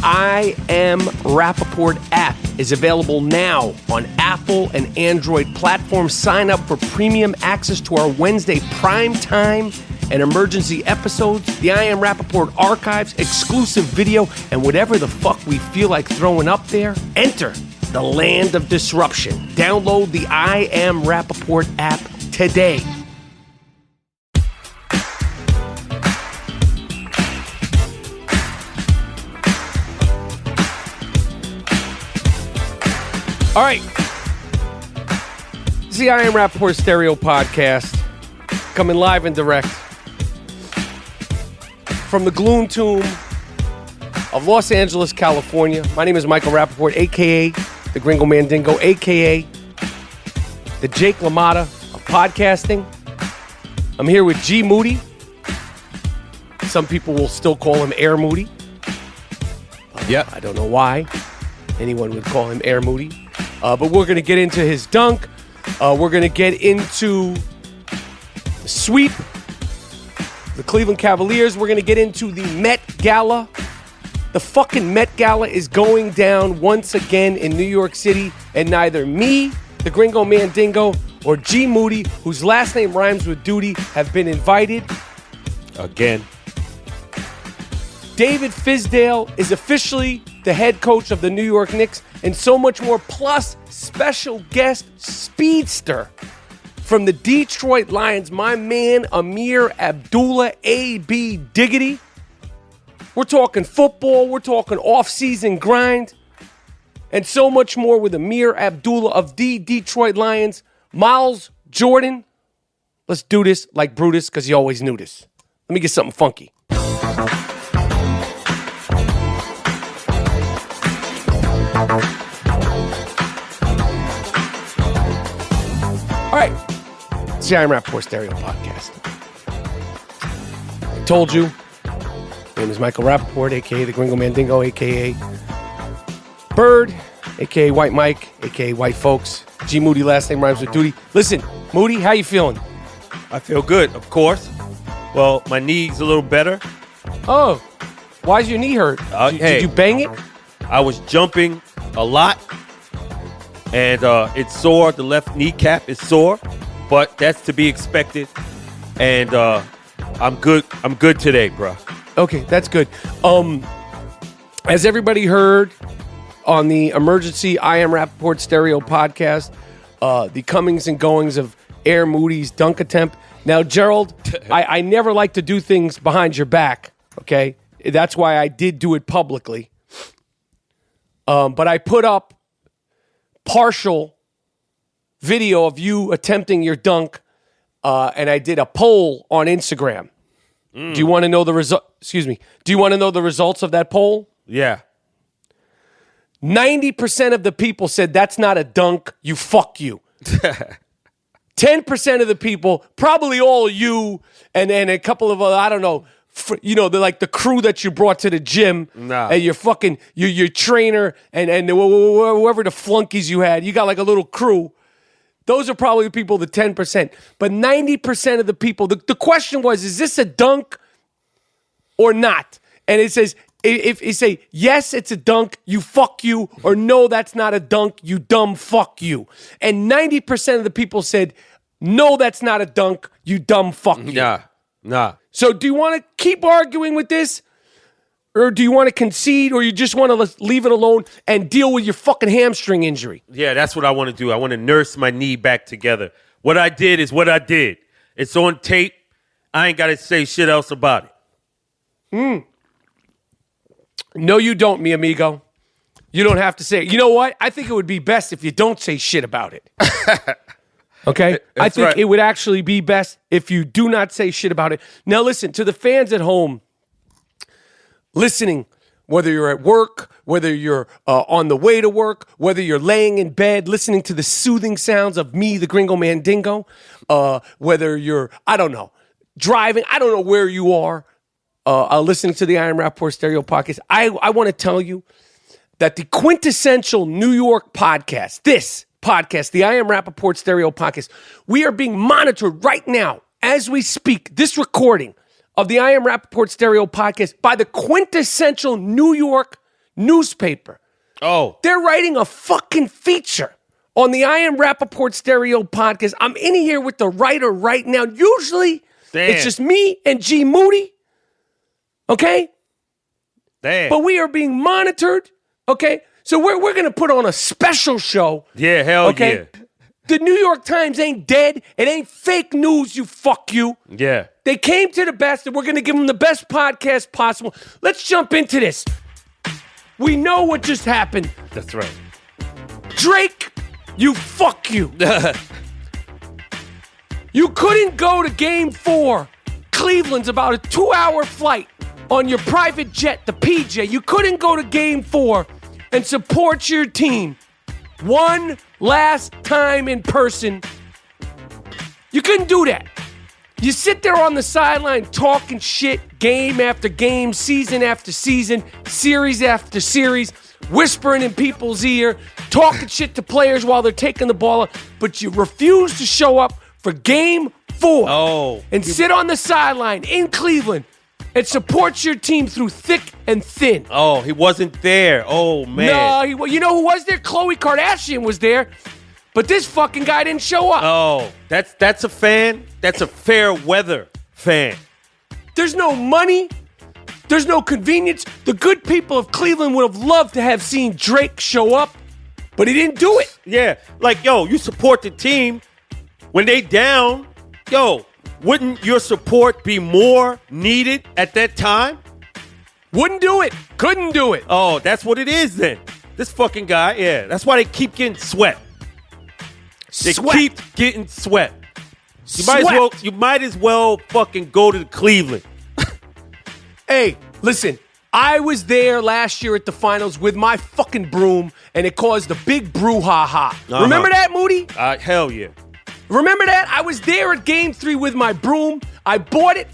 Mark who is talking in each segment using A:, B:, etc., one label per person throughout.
A: I Am Rapaport app is available now on Apple and Android platforms. Sign up for premium access to our Wednesday prime time and emergency episodes, the I Am Rapaport archives, exclusive video, and whatever the fuck we feel like throwing up there. Enter the land of disruption. Download the I Am Rapaport app today. All right. It's the I Am Rapaport Stereo Podcast, coming live and direct from the Gloom Tomb of Los Angeles, California. My name is Michael Rapaport, a.k.a. the Gringo Mandingo, a.k.a. the Jake LaMotta of podcasting. I'm here with G. Moody. Some people will still call him Air Moody.
B: Yep.
A: I don't know why anyone would call him Air Moody. But we're going to get into his dunk. We're going to get into the sweep, the Cleveland Cavaliers. We're going to get into the Met Gala. The fucking Met Gala is going down once again in New York City, and neither me, the Gringo Mandingo, or G. Moody, whose last name rhymes with duty, have been invited.
B: Again.
A: David Fizdale is officially the head coach of the New York Knicks, and so much more, plus special guest speedster from the Detroit Lions, my man Ameer Abdullah, A.B. Diggity. We're talking football, we're talking off-season grind, and so much more with Ameer Abdullah of the Detroit Lions. Miles Jordan, let's do this like Brutus, because he always knew this. Let me get something funky. All right, it's the I Am Rapaport Stereo Podcast. I told you, my name is Michael Rapaport, a.k.a. the Gringo Mandingo, a.k.a. Bird, a.k.a. White Mike, a.k.a. White Folks. G. Moody, last name rhymes with duty. Listen, Moody, how you feeling?
B: I feel good, of course. Well, my knee's a little better.
A: Oh, why's your knee hurt? Did you bang it?
B: I was jumping a lot, and it's sore. The left kneecap is sore, but that's to be expected. And I'm good. I'm good today, bro.
A: Okay, that's good. As everybody heard on the emergency I Am Rapaport Stereo Podcast, the comings and goings of Air Moody's dunk attempt. Now, Gerald, I never like to do things behind your back, okay? That's why I did do it publicly. But I put up partial video of you attempting your dunk, and I did a poll on Instagram. Do you want to know the result? Excuse me. Do you want to know the results of that poll?
B: Yeah.
A: 90% of the people said that's not a dunk. You fuck you. 10% of the people, probably all you, and then a couple of I don't know. They're like the crew that you brought to the gym, and your fucking your trainer, and whoever the flunkies you had. You got like a little crew. Those are probably the people, the 10%. But 90% of the people, the question was, is this a dunk or not? And it says, if you say, yes, it's a dunk, you fuck you, or no, that's not a dunk, you dumb fuck you. And 90% of the people said, no, that's not a dunk, you dumb fuck you.
B: Nah.
A: So do you want to keep arguing with this? Or do you want to concede, or you just want to leave it alone and deal with your fucking hamstring injury?
B: Yeah, that's what I want to do. I want to nurse my knee back together. What I did is what I did. It's on tape. I ain't got to say shit else about it.
A: No, you don't, mi amigo. You don't have to say it. You know what? I think it would be best if you don't say shit about it. Okay? I think it would actually be best if you do not say shit about it. Now, listen, to the fans at home listening, whether you're at work, whether you're on the way to work, whether you're laying in bed, listening to the soothing sounds of me, the Gringo Mandingo, whether you're, I don't know, driving, I don't know where you are, listening to the I Am Rapaport Stereo Podcast, I want to tell you that the quintessential New York podcast, this podcast, the I Am Rapaport Stereo Podcast, we are being monitored right now as we speak, this recording of the I Am Rapaport Stereo Podcast by the quintessential New York newspaper.
B: Oh.
A: They're writing a fucking feature on the I Am Rapaport Stereo podcast. I'm in here with the writer right now. Usually, it's just me and G Moody. Okay?
B: Damn.
A: But we are being monitored. Okay? So we're going to put on a special show.
B: Yeah, hell yeah.
A: The New York Times ain't dead. It ain't fake news, you fuck you.
B: Yeah.
A: They came to the best, and we're going to give them the best podcast possible. Let's jump into this. We know what just happened.
B: That's right.
A: Drake, you fuck you. You couldn't go to Game 4. Cleveland's about a 2-hour flight on your private jet, the PJ. You couldn't go to Game 4 and support your team one last time in person. You couldn't do that. You sit there on the sideline talking shit game after game, season after season, series after series, whispering in people's ear, talking shit to players while they're taking the ball, but you refuse to show up for Game 4 and sit on the sideline in Cleveland and support your team through thick and thin.
B: Oh, he wasn't there. Oh, man.
A: No, you know who was there? Khloe Kardashian was there, but this fucking guy didn't show up.
B: Oh, that's a fan. That's a fair weather fan.
A: There's no money. There's no convenience. The good people of Cleveland would have loved to have seen Drake show up, but he didn't do it.
B: Yeah, like, yo, you support the team when they down. Yo, wouldn't your support be more needed at that time?
A: Wouldn't do it. Couldn't do it.
B: Oh, that's what it is then. This fucking guy, yeah. That's why they keep getting swept. They keep getting swept. You might as well fucking go to Cleveland.
A: Hey, listen, I was there last year at the finals with my fucking broom, and it caused a big brouhaha. Remember that, Moody?
B: Hell yeah.
A: Remember that? I was there at Game 3 with my broom. I bought it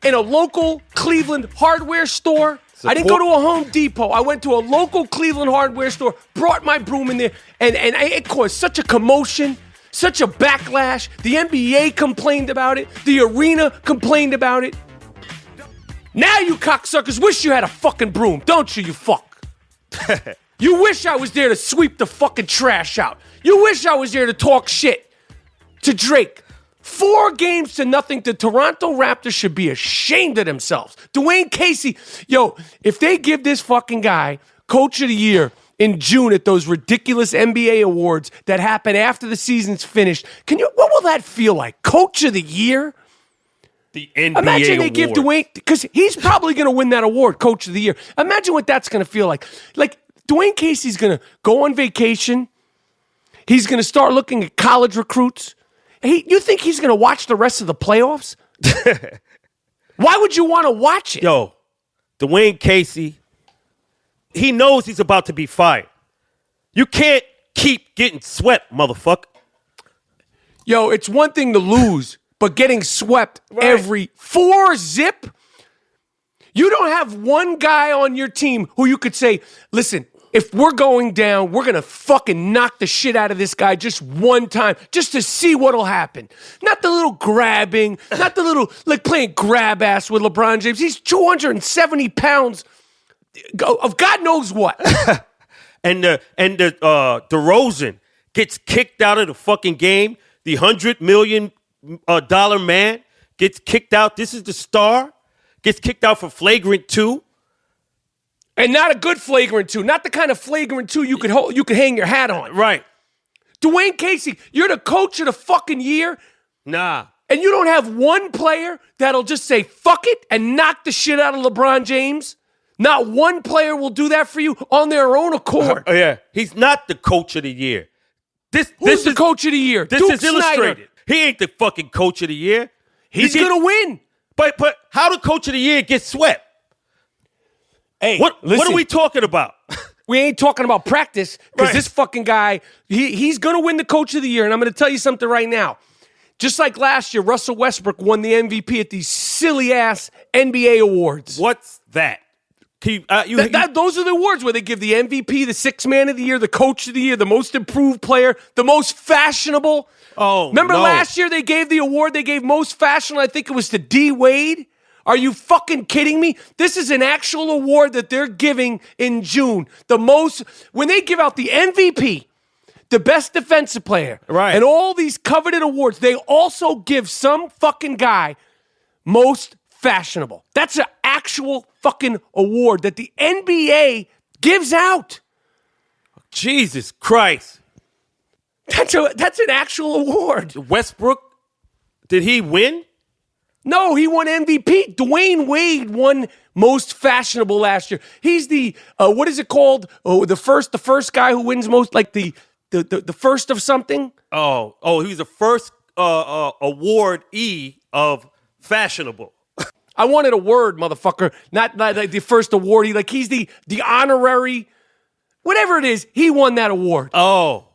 A: in a local Cleveland hardware store. I didn't go to a Home Depot. I went to a local Cleveland hardware store, brought my broom in there, and it caused such a commotion, such a backlash. The NBA complained about it. The arena complained about it. Now you cocksuckers wish you had a fucking broom, don't you, you fuck? You wish I was there to sweep the fucking trash out. You wish I was there to talk shit to Drake. 4-0 the Toronto Raptors should be ashamed of themselves. Dwayne Casey, yo, if they give this fucking guy Coach of the Year in June at those ridiculous NBA awards that happen after the season's finished, what will that feel like? Coach of the Year?
B: The NBA
A: Imagine they
B: award.
A: give Dwayne, because he's probably going to win that award, Coach of the Year. Imagine what that's going to feel like. Like, Dwayne Casey's going to go on vacation. He's going to start looking at college recruits. You think he's going to watch the rest of the playoffs? Why would you want to watch it?
B: Yo, Dwayne Casey, he knows he's about to be fired. You can't keep getting swept, motherfucker.
A: Yo, it's one thing to lose, but getting swept every 4-zip? You don't have one guy on your team who you could say, listen, if we're going down, we're going to fucking knock the shit out of this guy just one time, just to see what'll happen. Not the little grabbing, not the little, like, playing grab ass with LeBron James. He's 270 pounds of God knows what.
B: and DeRozan gets kicked out of the fucking game. The $100 million man gets kicked out. This is the star. Gets kicked out for flagrant 2.
A: And not a good flagrant 2. Not the kind of flagrant 2 you could hang your hat on.
B: Right.
A: Dwayne Casey, you're the coach of the fucking year.
B: Nah.
A: And you don't have one player that'll just say, fuck it, and knock the shit out of LeBron James. Not one player will do that for you on their own accord.
B: Yeah. He's not the coach of the year. This
A: is the
B: is
A: coach of the year?
B: This
A: Duke
B: is illustrated.
A: Snyder.
B: He ain't the fucking coach of the year.
A: He's going to win.
B: But how the coach of the year get swept?
A: Hey,
B: what
A: listen,
B: are we talking about?
A: We ain't talking about practice, because this fucking guy, he's going to win the coach of the year. And I'm going to tell you something right now. Just like last year, Russell Westbrook won the MVP at these silly-ass NBA awards.
B: What's that?
A: Those are the awards where they give the MVP, the sixth man of the year, the coach of the year, the most improved player, the most fashionable.
B: Oh,
A: remember last year they gave the award, they gave most fashionable, I think it was to D. Wade. Are you fucking kidding me? This is an actual award that they're giving in June. When they give out the MVP, the best defensive player,
B: right,
A: and all these coveted awards, they also give some fucking guy most fashionable. That's an actual fucking award that the NBA gives out.
B: Jesus Christ.
A: That's an actual award.
B: Westbrook, did he win?
A: No, he won MVP. Dwayne Wade won most fashionable last year. He's the what is it called? Oh, the first guy who wins most, like the first of something.
B: Oh, he's the first awardee of fashionable.
A: I wanted a word, motherfucker. Not like the first awardee. Like he's the honorary, whatever it is. He won that award.
B: Oh,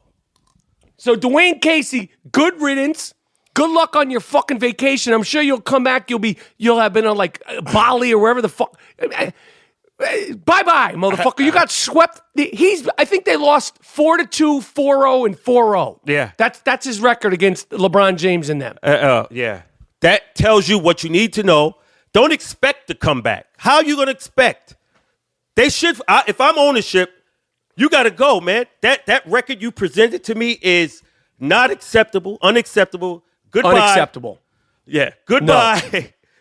A: so Dwayne Casey, good riddance. Good luck on your fucking vacation. I'm sure you'll come back. You'll have been on like Bali or wherever the fuck. Bye-bye, motherfucker. You got swept. I think they lost 4-2, 4-0, and 4-0.
B: Yeah.
A: That's his record against LeBron James and them.
B: Yeah. That tells you what you need to know. Don't expect to come back. How are you going to expect? They should. If I'm ownership, you got to go, man. That record you presented to me is not acceptable, unacceptable. Goodbye.
A: Unacceptable.
B: Yeah. Goodbye. No.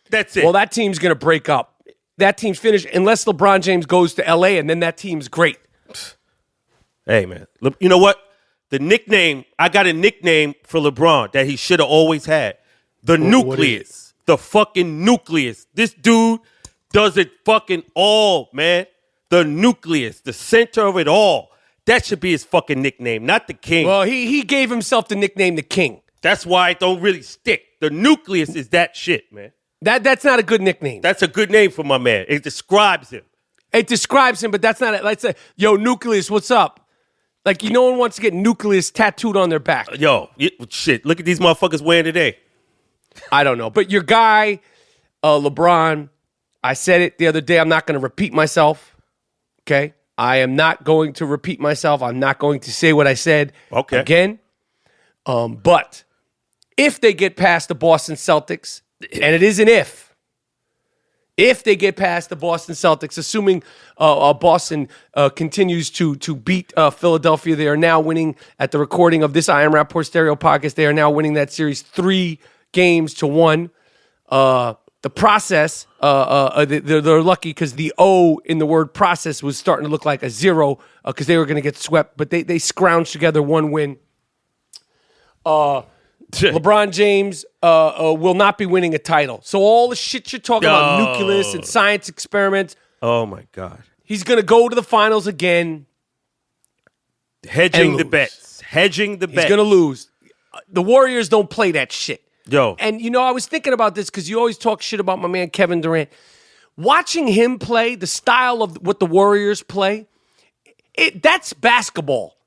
B: That's it.
A: Well, that team's going to break up. That team's finished unless LeBron James goes to L.A., and then that team's great.
B: Hey, man. You know what? I got a nickname for LeBron that he should have always had. The nucleus. The fucking nucleus. This dude does it fucking all, man. The nucleus. The center of it all. That should be his fucking nickname, not the king.
A: Well, he gave himself the nickname the king.
B: That's why it don't really stick. The nucleus is that shit, man.
A: That's not a good nickname.
B: That's a good name for my man. It describes him.
A: It describes him, but that's not it. Let's say, yo, nucleus, what's up? Like, no one wants to get nucleus tattooed on their back.
B: Yo, shit, look at these motherfuckers wearing today.
A: I don't know. But your guy, LeBron, I said it the other day. I'm not going to repeat myself. Okay? I am not going to repeat myself. I'm not going to say what I said again. But if they get past the Boston Celtics, and it is an if they get past the Boston Celtics, assuming Boston continues to beat Philadelphia, they are now winning at the recording of this I Am Rapaport Stereo podcast. They are now winning that series 3-1. The process, they're lucky because the O in the word process was starting to look like a 0 because they were going to get swept, but they scrounged together one win. LeBron James will not be winning a title. So all the shit you're talking about, nucleus and science experiments.
B: Oh, my God.
A: He's going to go to the finals again.
B: Hedging the bets. He's going
A: to lose. The Warriors don't play that shit.
B: Yo.
A: And, I was thinking about this because you always talk shit about my man Kevin Durant. Watching him play, the style of what the Warriors play, that's basketball.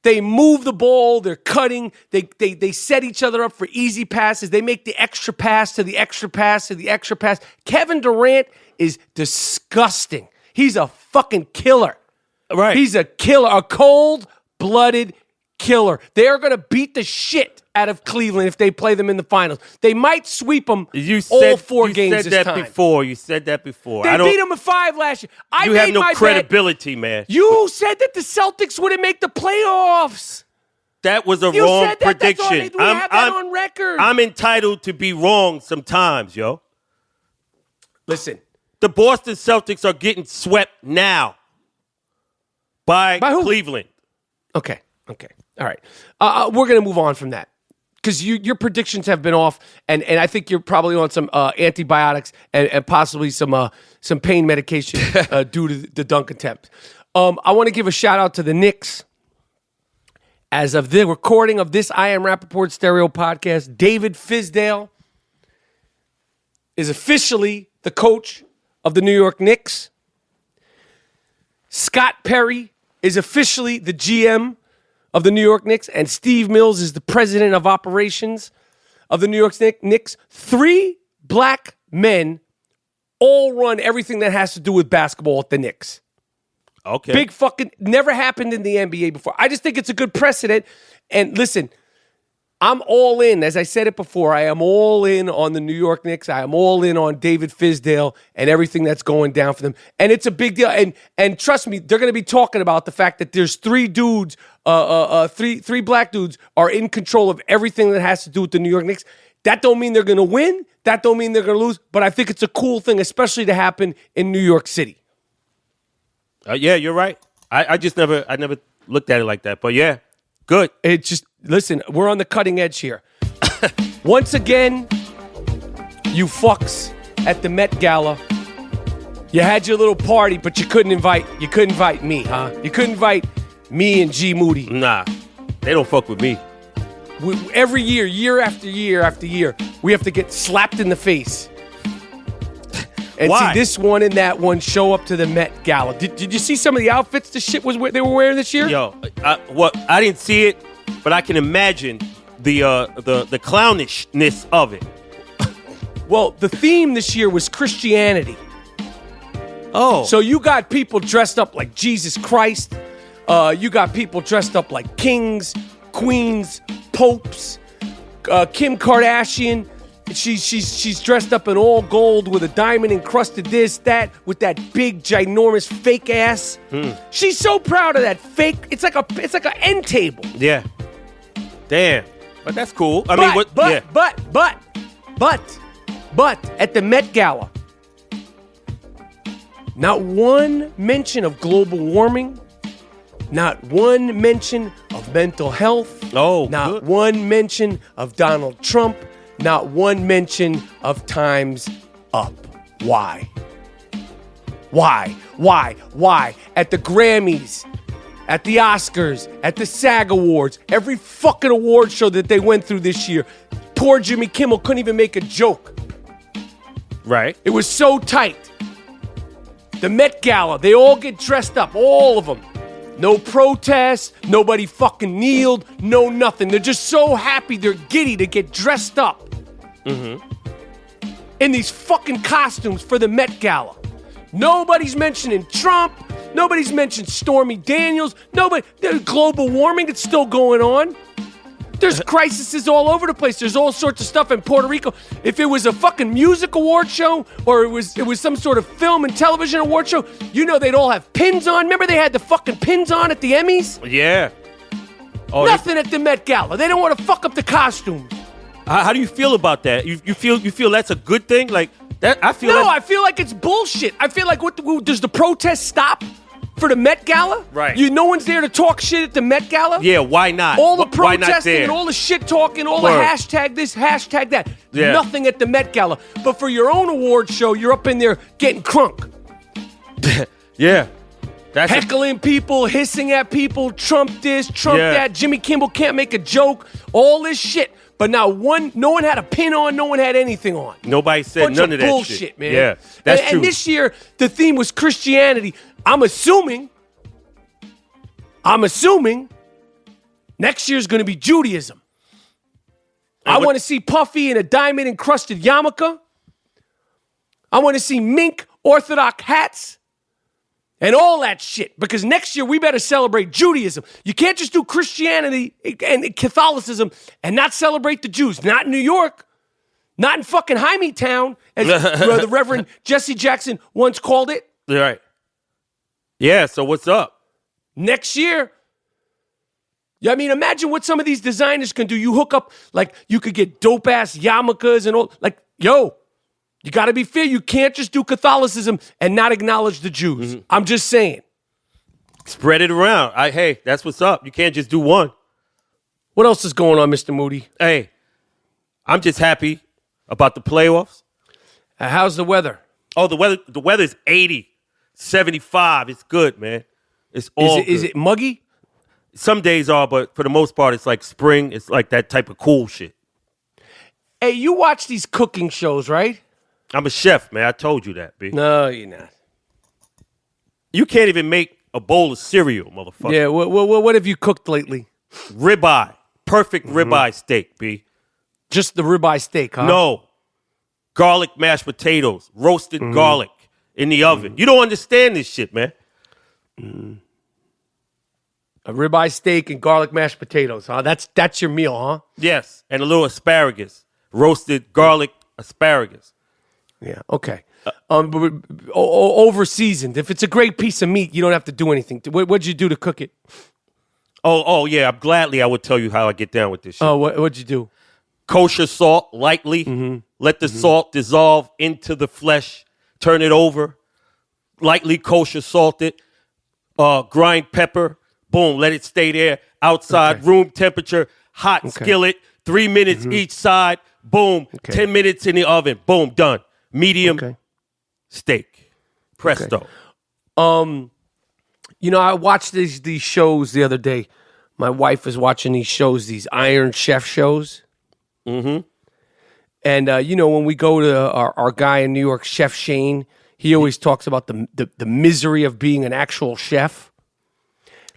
A: They move the ball. They're cutting. They set each other up for easy passes. They make the extra pass to the extra pass to the extra pass. Kevin Durant is disgusting. He's a fucking killer.
B: Right.
A: He's a killer, a cold-blooded killer. They are going to beat the shit out of Cleveland if they play them in the finals. They might sweep them all 4 games this time.
B: You said that before.
A: They beat them in 5 last year.
B: You have no credibility, man.
A: You said that the Celtics wouldn't make the playoffs.
B: That was a wrong prediction.
A: That's all we have that on record.
B: I'm entitled to be wrong sometimes, yo.
A: Listen.
B: The Boston Celtics are getting swept now by
A: who?
B: Cleveland.
A: Okay. All right. We're going to move on from that because your predictions have been off, and I think you're probably on some antibiotics and possibly some pain medication due to the dunk attempt. I want to give a shout out to the Knicks. As of the recording of this I Am Rapaport Stereo podcast, David Fizdale is officially the coach of the New York Knicks. Scott Perry is officially the GM of the New York Knicks, and Steve Mills is the president of operations of the New York Knicks. 3 black men all run everything that has to do with basketball at the Knicks.
B: Okay.
A: Big fucking, never happened in the NBA before. I just think it's a good precedent. And listen, I'm all in. As I said it before, I am all in on the New York Knicks. I am all in on David Fizdale and everything that's going down for them. And it's a big deal. And trust me, they're going to be talking about the fact that there's three dudes, three black dudes are in control of everything that has to do with the New York Knicks. That don't mean they're going to win. That don't mean they're going to lose. But I think it's a cool thing, especially to happen in New York City.
B: Yeah, you're right. I never looked at it like that. But yeah, good.
A: It's just, listen, we're on the cutting edge here. Once again, you fucks at the Met Gala. You had your little party, but you couldn't invite me, huh? You couldn't invite me and G Moody.
B: Nah, they don't fuck with me.
A: Every year after year after year, we have to get slapped in the face. And
B: Why?
A: see this one and that one show up to the Met Gala. Did you see some of the outfits the shit they were wearing this year?
B: Yo, I didn't see it, but I can imagine the clownishness of it.
A: Well, the theme this year was Christianity.
B: Oh.
A: So you got people dressed up like Jesus Christ. You got people dressed up like kings, queens, popes. Kim Kardashian, she's dressed up in all gold with a diamond encrusted this, that, with that big, ginormous fake ass. She's so proud of that fake. It's like an end table.
B: Yeah. Damn. But that's cool.
A: But at the Met Gala, not one mention of global warming, not one mention of mental health, not
B: good.
A: one mention of Donald Trump, not one mention of time's up. Why? At the Grammys, at the Oscars, at the SAG Awards, every fucking award show that they went through this year, poor Jimmy Kimmel couldn't even make a joke.
B: Right.
A: It was so tight. The Met Gala, they all get dressed up, all of them. No protests, nobody fucking kneeled, no nothing. They're just so happy, they're giddy to get dressed up. In these fucking costumes for the Met Gala. Nobody's mentioning Trump. Nobody's mentioned Stormy Daniels. There's global warming, it's still going on. There's crises all over the place. There's all sorts of stuff in Puerto Rico. If it was a fucking music award show or it was some sort of film and television award show, you know they'd all have pins on. Remember they had the fucking pins on at the Emmys?
B: Yeah. Oh,
A: Nothing at the Met Gala. They don't want to fuck up the costumes.
B: How do you feel about that? You feel that's a good thing? Like that? I feel
A: like it's bullshit. I feel like does the protest stop for the Met Gala?
B: Right.
A: No one's there to talk shit at the Met Gala?
B: Yeah, why not?
A: All the
B: Why not
A: protesting
B: there?
A: and all the shit talking, all the hashtag this, hashtag that.
B: Yeah.
A: Nothing at the Met Gala. But for your own award show, you're up in there getting crunk.
B: Yeah. That's
A: Heckling people, hissing at people, Trump this, Trump
B: Yeah.
A: that, Jimmy Kimmel can't make a joke, all this shit. But now no one had a pin on, no one had anything on.
B: Nobody said
A: Bunch
B: none
A: of
B: of that
A: bullshit,
B: shit.
A: man.
B: Yeah, that's true.
A: And this year, the theme was Christianity. I'm assuming next year's going to be Judaism. I want to see Puffy in a diamond-encrusted yarmulke. I want to see mink Orthodox hats and all that shit. Because next year, we better celebrate Judaism. You can't just do Christianity and Catholicism and not celebrate the Jews. Not in New York. Not in fucking Jaime Town, as the Reverend Jesse Jackson once called it.
B: Right. Yeah, so what's up?
A: Next year, I mean, imagine what some of these designers can do. You hook up, like, you could get dope-ass yarmulkes and all. Like, yo, you got to be fair. You can't just do Catholicism and not acknowledge the Jews. I'm just saying.
B: Spread it around. Hey, that's what's up. You can't just do one.
A: What else is going on, Mr. Moody?
B: Hey, I'm just happy about the playoffs.
A: How's the weather?
B: Oh, the weather's 80, 75. It's good, man. It's all good.
A: Is it muggy?
B: Some days are, but for the most part, it's like spring. It's like that type of cool shit.
A: Hey, you watch these cooking shows, right?
B: I'm a chef, man. I told you that, B.
A: No, you're not.
B: You can't even make a bowl of cereal, motherfucker.
A: Yeah, what have you cooked lately?
B: Ribeye. Perfect ribeye steak, B.
A: Just the ribeye steak, huh?
B: No. Garlic mashed potatoes. Roasted garlic in the oven. You don't understand this shit, man.
A: A ribeye steak and garlic mashed potatoes, huh? That's your meal, huh?
B: Yes, and a little asparagus, roasted garlic asparagus.
A: Yeah, okay. Over seasoned. If it's a great piece of meat, you don't have to do anything. What'd you do to cook it?
B: Oh yeah. I would tell you how I get down with this shit.
A: Oh, what'd you do?
B: Kosher salt lightly. Let the salt dissolve into the flesh. Turn it over. Lightly kosher salt it. Grind pepper. Boom. Let it stay there. Outside, room temperature, hot skillet. 3 minutes each side. Boom. 10 minutes in the oven. Boom. Done. Medium steak. Presto.
A: I watched these shows the other day. My wife is watching these shows, these Iron Chef shows. And, when we go to our guy in New York, Chef Shane, he always talks about the misery of being an actual chef.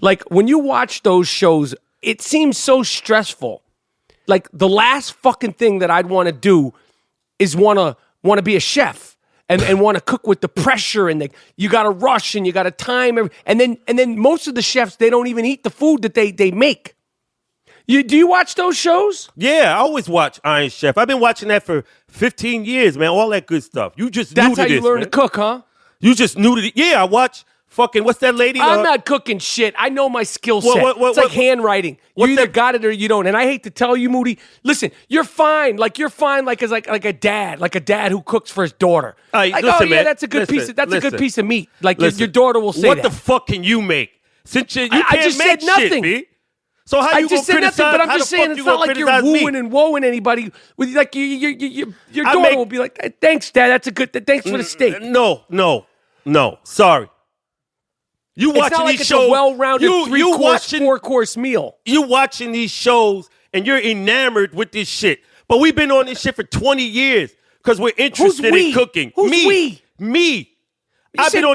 A: Like, when you watch those shows, it seems so stressful. Like, the last fucking thing that I'd want to do is want to be a chef. And want to cook with the pressure, and you got to rush, and you got to time, and then most of the chefs, they don't even eat the food that they make. Do you watch those shows?
B: Yeah, I always watch Iron Chef. I've been watching that for 15 years, man. All that good stuff. You just
A: That's
B: new to
A: how you
B: this,
A: learn
B: man.
A: to cook, huh?
B: You just new to it. Yeah, I watch fucking, what's that lady?
A: I'm not cooking shit. I know my skill set. It's like handwriting. You either got it or you don't. And I hate to tell you, Moody, listen, you're fine. Like as a dad who cooks for his daughter.
B: Listen, man.
A: That's a good piece of meat. Like your daughter will say
B: what
A: that.
B: the fuck can you make? Since you can't
A: I just
B: make
A: said nothing.
B: Shit, B. So how you gonna criticize?
A: Nothing, but I'm just saying it's not like you're wooing and woeing anybody. With like your daughter will be like, thanks, Dad. That's a good. Thanks for the steak.
B: No. Sorry. You watching
A: it's not like
B: these
A: it's
B: shows?
A: A well-rounded 4-course meal.
B: You watching these shows and you're enamored with this shit. But we've been on this shit for 20 years because we're interested in cooking.
A: Who's we?
B: Me. I've been on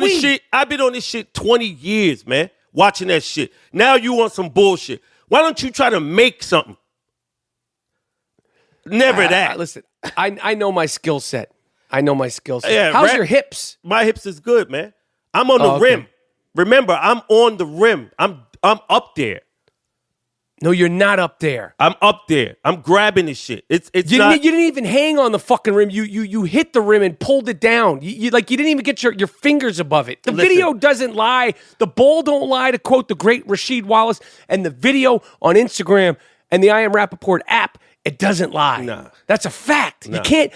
B: this shit 20 years, man. Watching that shit. Now you want some bullshit. Why don't you try to make something? Never that.
A: Listen, I know my skill set.
B: Yeah,
A: how's your hips?
B: My hips is good, man. I'm on the rim. Remember, I'm on the rim. I'm up there.
A: No, you're not up there.
B: I'm up there. I'm grabbing this shit. You
A: didn't even hang on the fucking rim. You hit the rim and pulled it down. You didn't even get your fingers above it. The video doesn't lie. The ball don't lie, to quote the great Rasheed Wallace. And the video on Instagram and the I Am Rapaport app, it doesn't lie.
B: Nah.
A: That's a fact.
B: Nah.
A: You can't,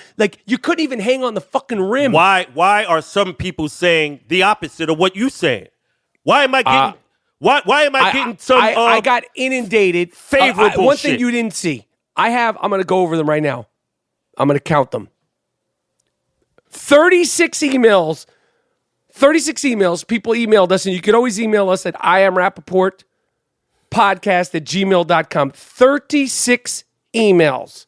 A: you couldn't even hang on the fucking rim.
B: Why are some people saying the opposite of what you saying? Why am I getting? Why am I getting some?
A: I got inundated.
B: Favorable
A: one
B: shit.
A: thing you didn't see. I'm going to go over them right now. I'm going to count them. 36 emails. 36 emails. People emailed us, and you could always email us at iamrapaportpodcast@gmail.com. 36 emails.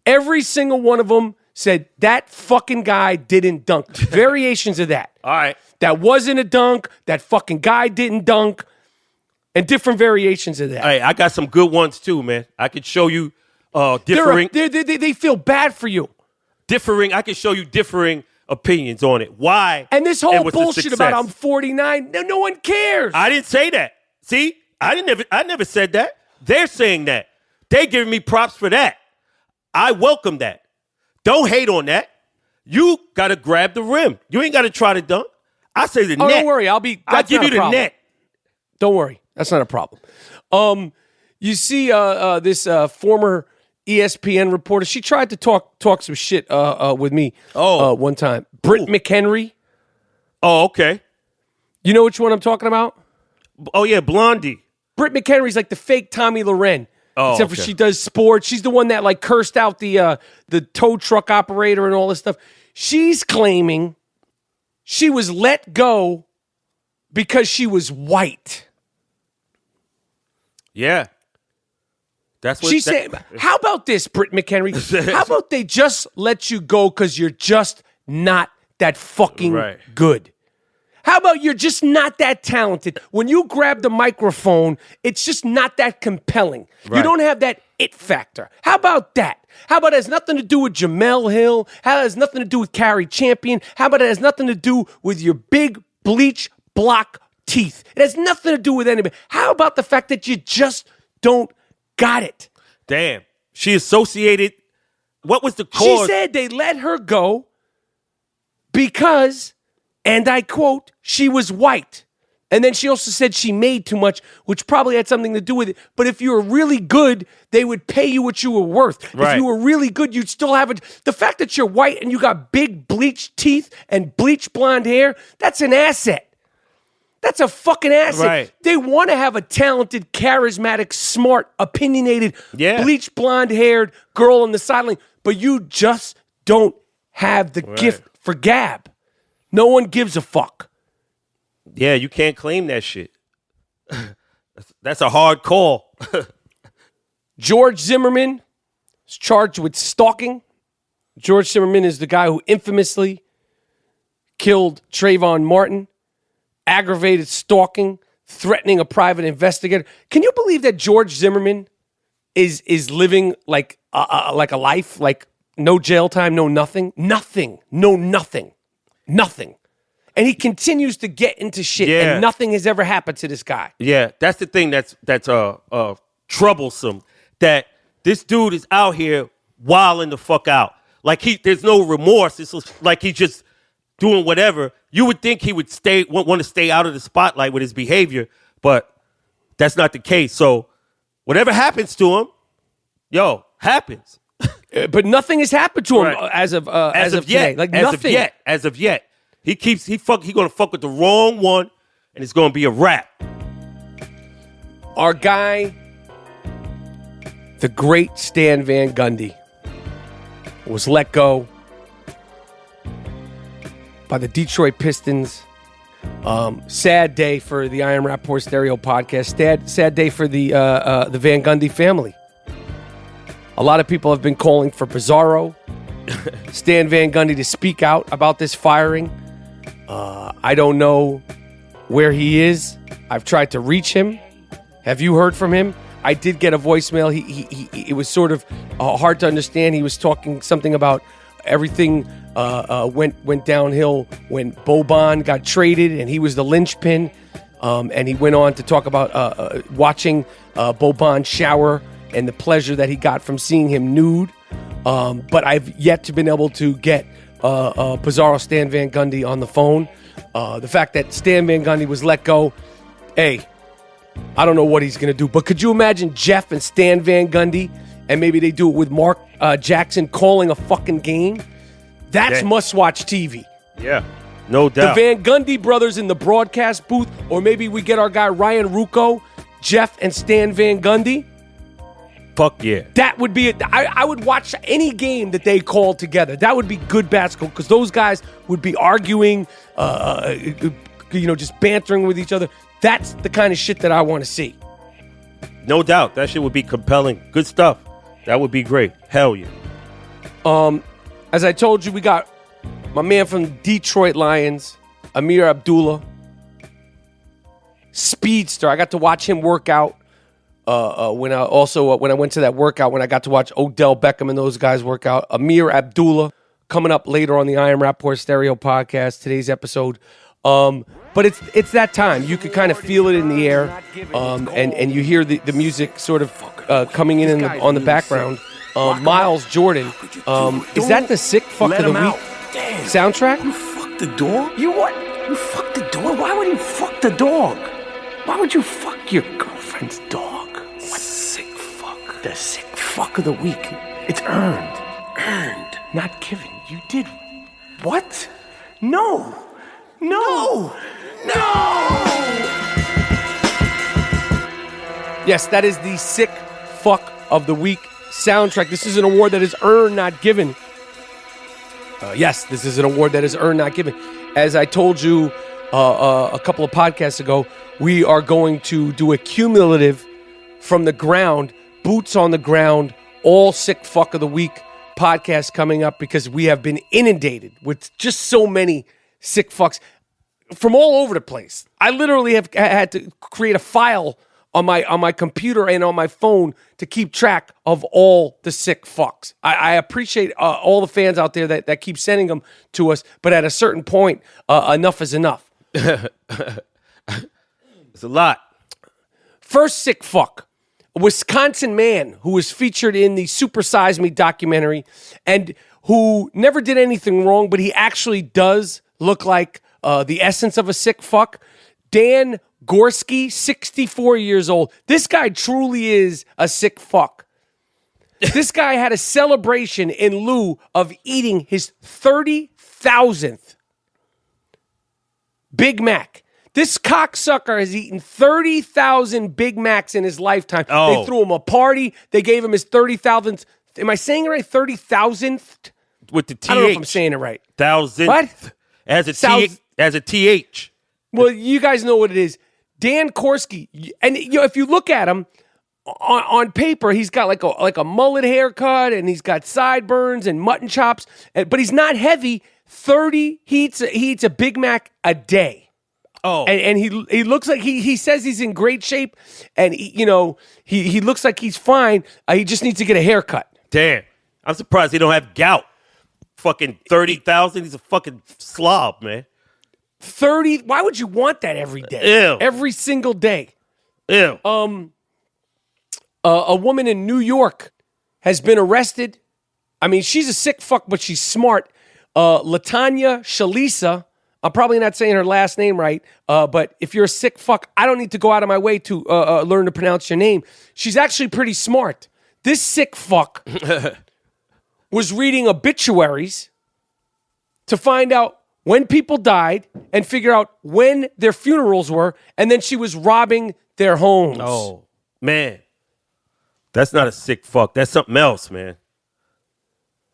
A: Every single one of them said that fucking guy didn't dunk. Variations of that.
B: All right.
A: That wasn't a dunk. That fucking guy didn't dunk. And different variations of that.
B: Hey, I got some good ones too, man. I could show you differing.
A: They feel bad for you.
B: I can show you differing opinions on it. Why?
A: And this whole bullshit about I'm 49, no one cares.
B: I didn't say that. See? I never said that. They're saying that. They giving me props for that. I welcome that. Don't hate on that. You got to grab the rim. You ain't got to try to dunk. I say the net.
A: Don't worry. I'll give you
B: the net.
A: Don't worry. That's not a problem. You see this former ESPN reporter. She tried to talk some shit with me one time. Britt McHenry.
B: Oh, okay.
A: You know which one I'm talking about?
B: Oh, yeah, Blondie.
A: Britt McHenry's like the fake Tommy Loren.
B: Oh,
A: except for she does sports. She's the one that cursed out the tow truck operator and all this stuff. She's claiming she was let go because she was white.
B: Yeah. That's what
A: she said. How about this, Britt McHenry? How about they just let you go because you're just not that fucking good? How about you're just not that talented? When you grab the microphone, it's just not that compelling. Right. You don't have that it factor. How about that? How about it has nothing to do with Jamel Hill? How it has nothing to do with Carrie Champion? How about it has nothing to do with your big bleach block teeth. It has nothing to do with anybody. How about the fact that you just don't got it?
B: Damn. She associated. What was the cause?
A: She said they let her go because, and I quote, she was white. And then she also said she made too much, which probably had something to do with it. But if you were really good, they would pay you what you were worth.
B: Right.
A: If you were really good, you'd still have it. The fact that you're white and you got big bleached teeth and bleached blonde hair, that's an asset. That's a fucking asset.
B: Right.
A: They want to have a talented, charismatic, smart, opinionated, bleached blonde-haired girl on the sideline, but you just don't have the gift for gab. No one gives a fuck.
B: Yeah, you can't claim that shit. That's a hard call.
A: George Zimmerman is charged with stalking. George Zimmerman is the guy who infamously killed Trayvon Martin. Aggravated stalking, threatening a private investigator. Can you believe that George Zimmerman is living like a life, like no jail time, no nothing? Nothing. And he continues to get into shit, and nothing has ever happened to this guy.
B: Yeah, that's the thing that's troublesome, that this dude is out here wilding the fuck out. Like there's no remorse. It's like he's just doing whatever. You would think he would want to stay out of the spotlight with his behavior, but that's not the case. So whatever happens to him, happens.
A: But nothing has happened to him as of today.
B: Yet.
A: Like
B: as
A: nothing.
B: As of yet. He gonna fuck with the wrong one, and it's gonna be a wrap.
A: Our guy, the great Stan Van Gundy, was let go by the Detroit Pistons. Sad day for the I Am Rapaport Stereo podcast. Sad day for the Van Gundy family. A lot of people have been calling for Bizarro, Stan Van Gundy, to speak out about this firing. I don't know where he is. I've tried to reach him. Have you heard from him? I did get a voicemail. It was sort of hard to understand. He was talking something about everything went downhill when Boban got traded, and he was the linchpin. And he went on to talk about watching Boban shower and the pleasure that he got from seeing him nude. But I've yet to been able to get Bizarro Stan Van Gundy on the phone. The fact that Stan Van Gundy was let go, hey, I don't know what he's going to do. But could you imagine Jeff and Stan Van Gundy, and maybe they do it with Mark Jackson calling a fucking game? That's must-watch TV.
B: Yeah, no doubt.
A: The Van Gundy brothers in the broadcast booth, or maybe we get our guy Ryan Rucco, Jeff and Stan Van Gundy.
B: Fuck yeah.
A: That would be it. I would watch any game that they called together. That would be good basketball, because those guys would be arguing, just bantering with each other. That's the kind of shit that I want to see.
B: No doubt. That shit would be compelling. Good stuff. That would be great. Hell yeah.
A: As I told you, we got my man from Detroit Lions, Ameer Abdullah. Speedster. I got to watch him work out. When I went to that workout, when I got to watch Odell Beckham and those guys work out. Ameer Abdullah coming up later on the I Am Rapaport Stereo podcast, today's episode. But it's that time. You could kind of feel it in the air, and you hear the music sort of coming in on the background. Miles Jordan, is that the sick fuck of the week soundtrack?
C: You fucked the dog? You what? You fucked the dog? Why would you fuck the dog? Why would you fuck your girlfriend's dog? What sick fuck? The sick fuck of the week. It's earned. Earned. Not given. You did what? No.
A: Yes, that is the sick fuck of the week soundtrack. This is an award that is earned, not given. Yes, this is an award that is earned, not given. As I told you a couple of podcasts ago, we are going to do a cumulative from the ground, boots on the ground, all sick fuck of the week podcast coming up, because we have been inundated with just so many sick fucks from all over the place. I literally have had to create a file on my computer and on my phone to keep track of all the sick fucks. I appreciate all the fans out there that keep sending them to us, but at a certain point, enough is enough.
B: It's a lot.
A: First sick fuck. A Wisconsin man who was featured in the Super Size Me documentary and who never did anything wrong, but he actually does look like the essence of a sick fuck. Dan Gorski, 64 years old. This guy truly is a sick fuck. This guy had a celebration in lieu of eating his 30,000th Big Mac. This cocksucker has eaten 30,000 Big Macs in his lifetime.
B: Oh.
A: They threw him a party. They gave him his 30,000th. Am I saying it right? 30,000th?
B: With the TH.
A: I don't know if I'm saying it right.
B: Thousand.
A: What?
B: As a TH.
A: Well, you guys know what it is. Dan Korsky, and if you look at him on paper, he's got like a mullet haircut, and he's got sideburns and mutton chops, but he's not heavy. He eats a Big Mac a day.
B: Oh,
A: and he looks like he says he's in great shape, and he looks like he's fine. He just needs to get a haircut.
B: Damn, I'm surprised he don't have gout. Fucking 30,000. He's a fucking slob, man.
A: 30. Why would you want that every day?
B: Ew.
A: Every single day.
B: Ew.
A: A woman in New York has been arrested. I mean, she's a sick fuck, but she's smart. Latanya Shalisa. I'm probably not saying her last name right, but if you're a sick fuck, I don't need to go out of my way to learn to pronounce your name. She's actually pretty smart. This sick fuck was reading obituaries to find out when people died and figure out when their funerals were, and then she was robbing their homes.
B: Oh, man. That's not a sick fuck. That's something else, man.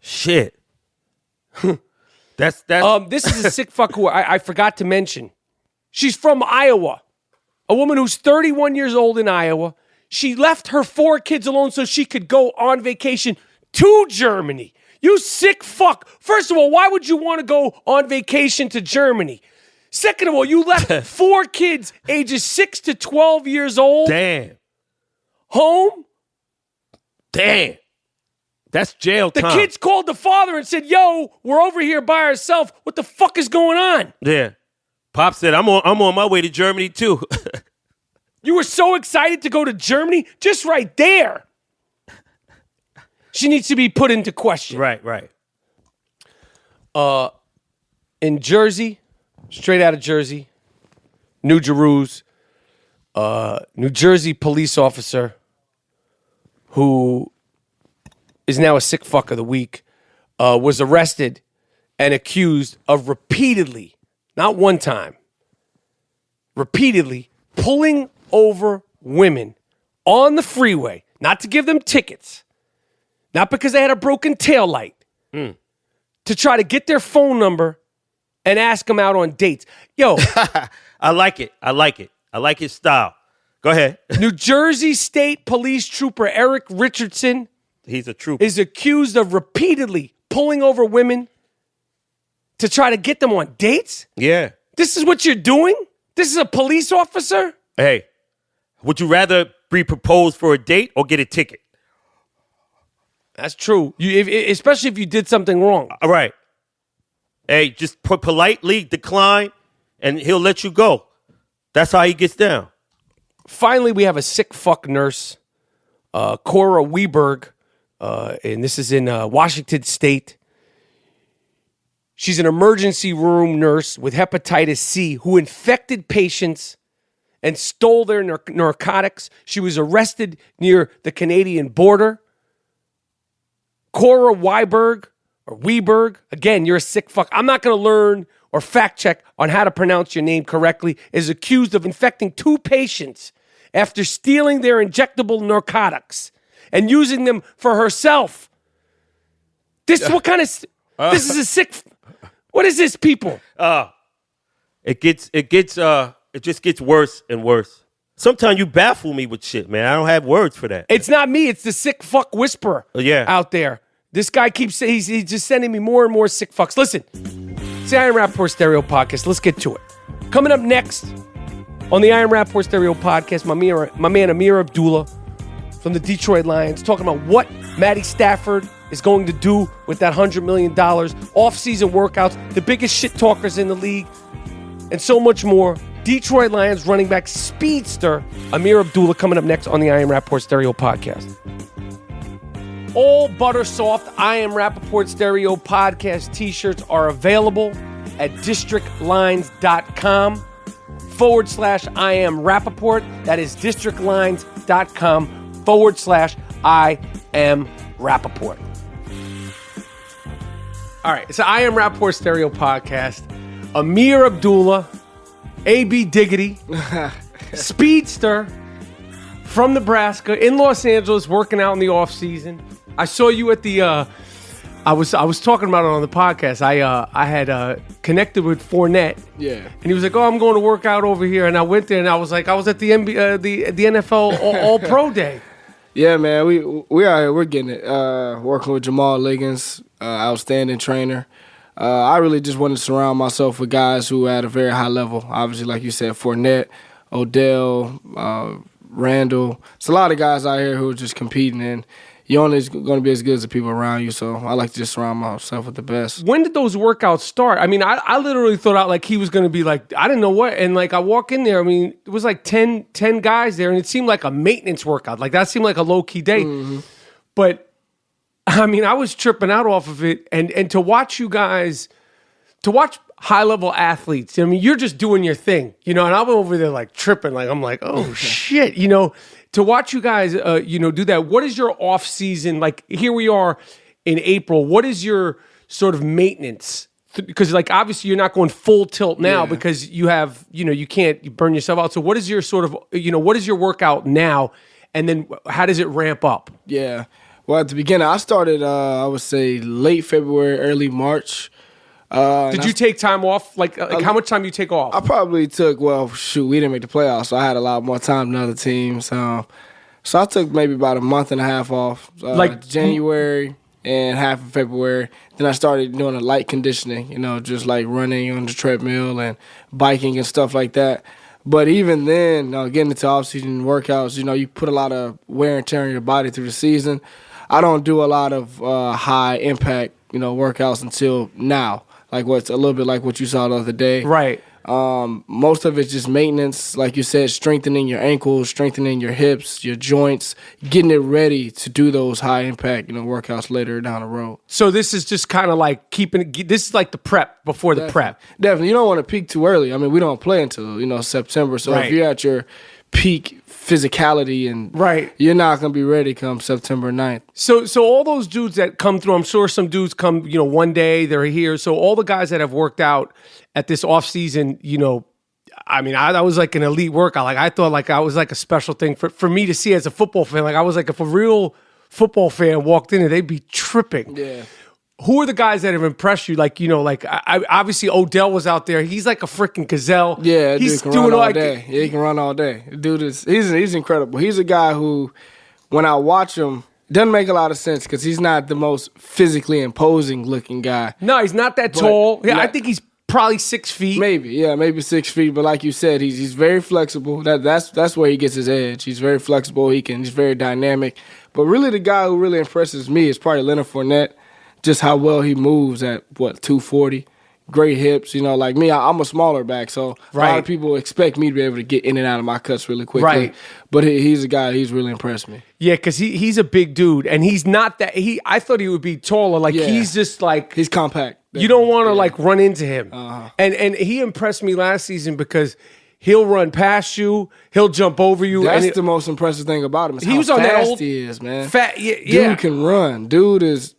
B: Shit. That's
A: This is a sick fuck who I forgot to mention. She's from Iowa. A woman who's 31 years old in Iowa. She left her 4 kids alone so she could go on vacation to Germany. You sick fuck. First of all, why would you want to go on vacation to Germany? Second of all, you left 4 kids ages 6 to 12 years old.
B: Damn.
A: Home.
B: Damn. That's jail
A: The
B: time.
A: kids called the father and said, yo, we're over here by ourselves. What the fuck is going on?
B: Yeah. Pop said, I'm on my way to Germany too.
A: You were so excited to go to Germany? Just right there. She needs to be put into question.
B: Right.
A: In Jersey, straight out of Jersey, New Jerusalem, New Jersey police officer who is now a sick fuck of the week, was arrested and accused of repeatedly, not one time, repeatedly pulling over women on the freeway, not to give them tickets, not because they had a broken taillight, to try to get their phone number and ask them out on dates. Yo.
B: I like it. I like his style. Go ahead.
A: New Jersey State Police Trooper Eric Richardson
B: He's a trooper.
A: is accused of repeatedly pulling over women to try to get them on dates?
B: Yeah.
A: This is what you're doing? This is a police officer?
B: Hey, would you rather be proposed for a date or get a ticket?
A: That's true. Especially if you did something wrong.
B: All right. Hey, just politely decline, and he'll let you go. That's how he gets down.
A: Finally, we have a sick fuck nurse, Cora Weberg, and this is in Washington State. She's an emergency room nurse with hepatitis C who infected patients and stole their narcotics. She was arrested near the Canadian border. Cora Weberg, again, you're a sick fuck. I'm not going to learn or fact check on how to pronounce your name correctly, is accused of infecting 2 patients after stealing their injectable narcotics and using them for herself. This what kind of this is a sick. What is this, people?
B: It just gets worse and worse. Sometimes you baffle me with shit, man. I don't have words for that.
A: It's not me. It's the sick fuck whisperer out there. This guy keeps saying he's just sending me more and more sick fucks. Listen, it's the I Am Rapaport Stereo Podcast. Let's get to it. Coming up next on the I Am Rapaport Stereo Podcast, my man Ameer Abdullah from the Detroit Lions talking about what Matty Stafford is going to do with that $100 million, off-season workouts, the biggest shit talkers in the league, and so much more. Detroit Lions running back speedster Ameer Abdullah coming up next on the I Am Rapaport Stereo podcast. All butter soft I Am Rapaport Stereo podcast t-shirts are available at districtlines.com/I Am Rapaport. That is districtlines.com/I Am Rapaport. All right, it's I Am Rapaport Stereo podcast. Ameer Abdullah, A.B. Diggity, speedster from Nebraska in Los Angeles, working out in the off season. I saw you at the. I was talking about it on the podcast. I had connected with Fournette.
D: Yeah.
A: And he was like, "Oh, I'm going to work out over here." And I went there, and I was like, I was at the the NFL All Pro Day.
D: Yeah, man, we are here. We're getting it. Working with Jamal Liggins, outstanding trainer. I really just wanted to surround myself with guys who are at a very high level. Obviously, like you said, Fournette, Odell, Randall. It's a lot of guys out here who are just competing, and you're only going to be as good as the people around you. So I like to just surround myself with the best.
A: When did those workouts start? I mean, I literally thought out like he was going to be like, I didn't know what. And like I walk in there, I mean, it was like 10 guys there, and it seemed like a maintenance workout. Like that seemed like a low-key day. Mm-hmm. But I mean, I was tripping out off of it. And to watch you guys, to watch high-level athletes, I mean, you're just doing your thing, you know, and I'm over there like tripping. Like, I'm like, oh, shit, you know. To watch you guys, do that, what is your off season? Like here we are in April. What is your sort of maintenance? Because like obviously you're not going full tilt now because you have, you can't burn yourself out. So what is your sort of, what is your workout now? And then how does it ramp up?
D: Yeah. Well, at the beginning, I started, I would say late February, early March.
A: Did you take time off? Like how much time do you take off?
D: I probably took, we didn't make the playoffs, so I had a lot more time than other teams. So I took maybe about a month and a half off, like January and half of February. Then I started doing a light conditioning, just like running on the treadmill and biking and stuff like that. But even then, getting into off-season workouts, you put a lot of wear and tear on your body through the season. I don't do a lot of high-impact, workouts until now. Like what's a little bit like what you saw the other day.
A: Right.
D: Most of it's just maintenance, like you said, strengthening your ankles, strengthening your hips, your joints, getting it ready to do those high impact, workouts later down the road.
A: So this is just kind of like this is like the prep before the prep.
D: Definitely. You don't want to peak too early. I mean, we don't play until, September. So if you're at your peak physicality and you're not going to be ready come September 9th.
A: So all those dudes that come through, I'm sure some dudes come, one day they're here. So all the guys that have worked out at this off season, I mean, I was like an elite workout. Like I thought like I was like a special thing for me to see as a football fan. Like I was like, if a real football fan walked in there, they'd be tripping.
D: Yeah.
A: Who are the guys that have impressed you? Like, I obviously Odell was out there. He's like a freaking gazelle.
D: Yeah,
A: he's
D: dude can run all day. Yeah, he can run all day. Dude he's incredible. He's a guy who, when I watch him, doesn't make a lot of sense because he's not the most physically imposing looking guy.
A: No, he's not that tall. Yeah, I think he's probably 6 feet.
D: Maybe 6 feet. But like you said, he's very flexible. That's where he gets his edge. He's very flexible. He's very dynamic. But really, the guy who really impresses me is probably Leonard Fournette. Just how well he moves at 240, great hips. Like me, I'm a smaller back, so a lot of people expect me to be able to get in and out of my cuts really quickly.
A: Right.
D: But he's a guy. He's really impressed me.
A: Yeah, because he's a big dude, and he's not that. I thought he would be taller. Like he's just like
D: he's compact.
A: You don't want to like run into him. Uh-huh. And he impressed me last season because he'll run past you, he'll jump over you.
D: That's the most impressive thing about him. Is he was on that old he is, man. Dude can run. Dude is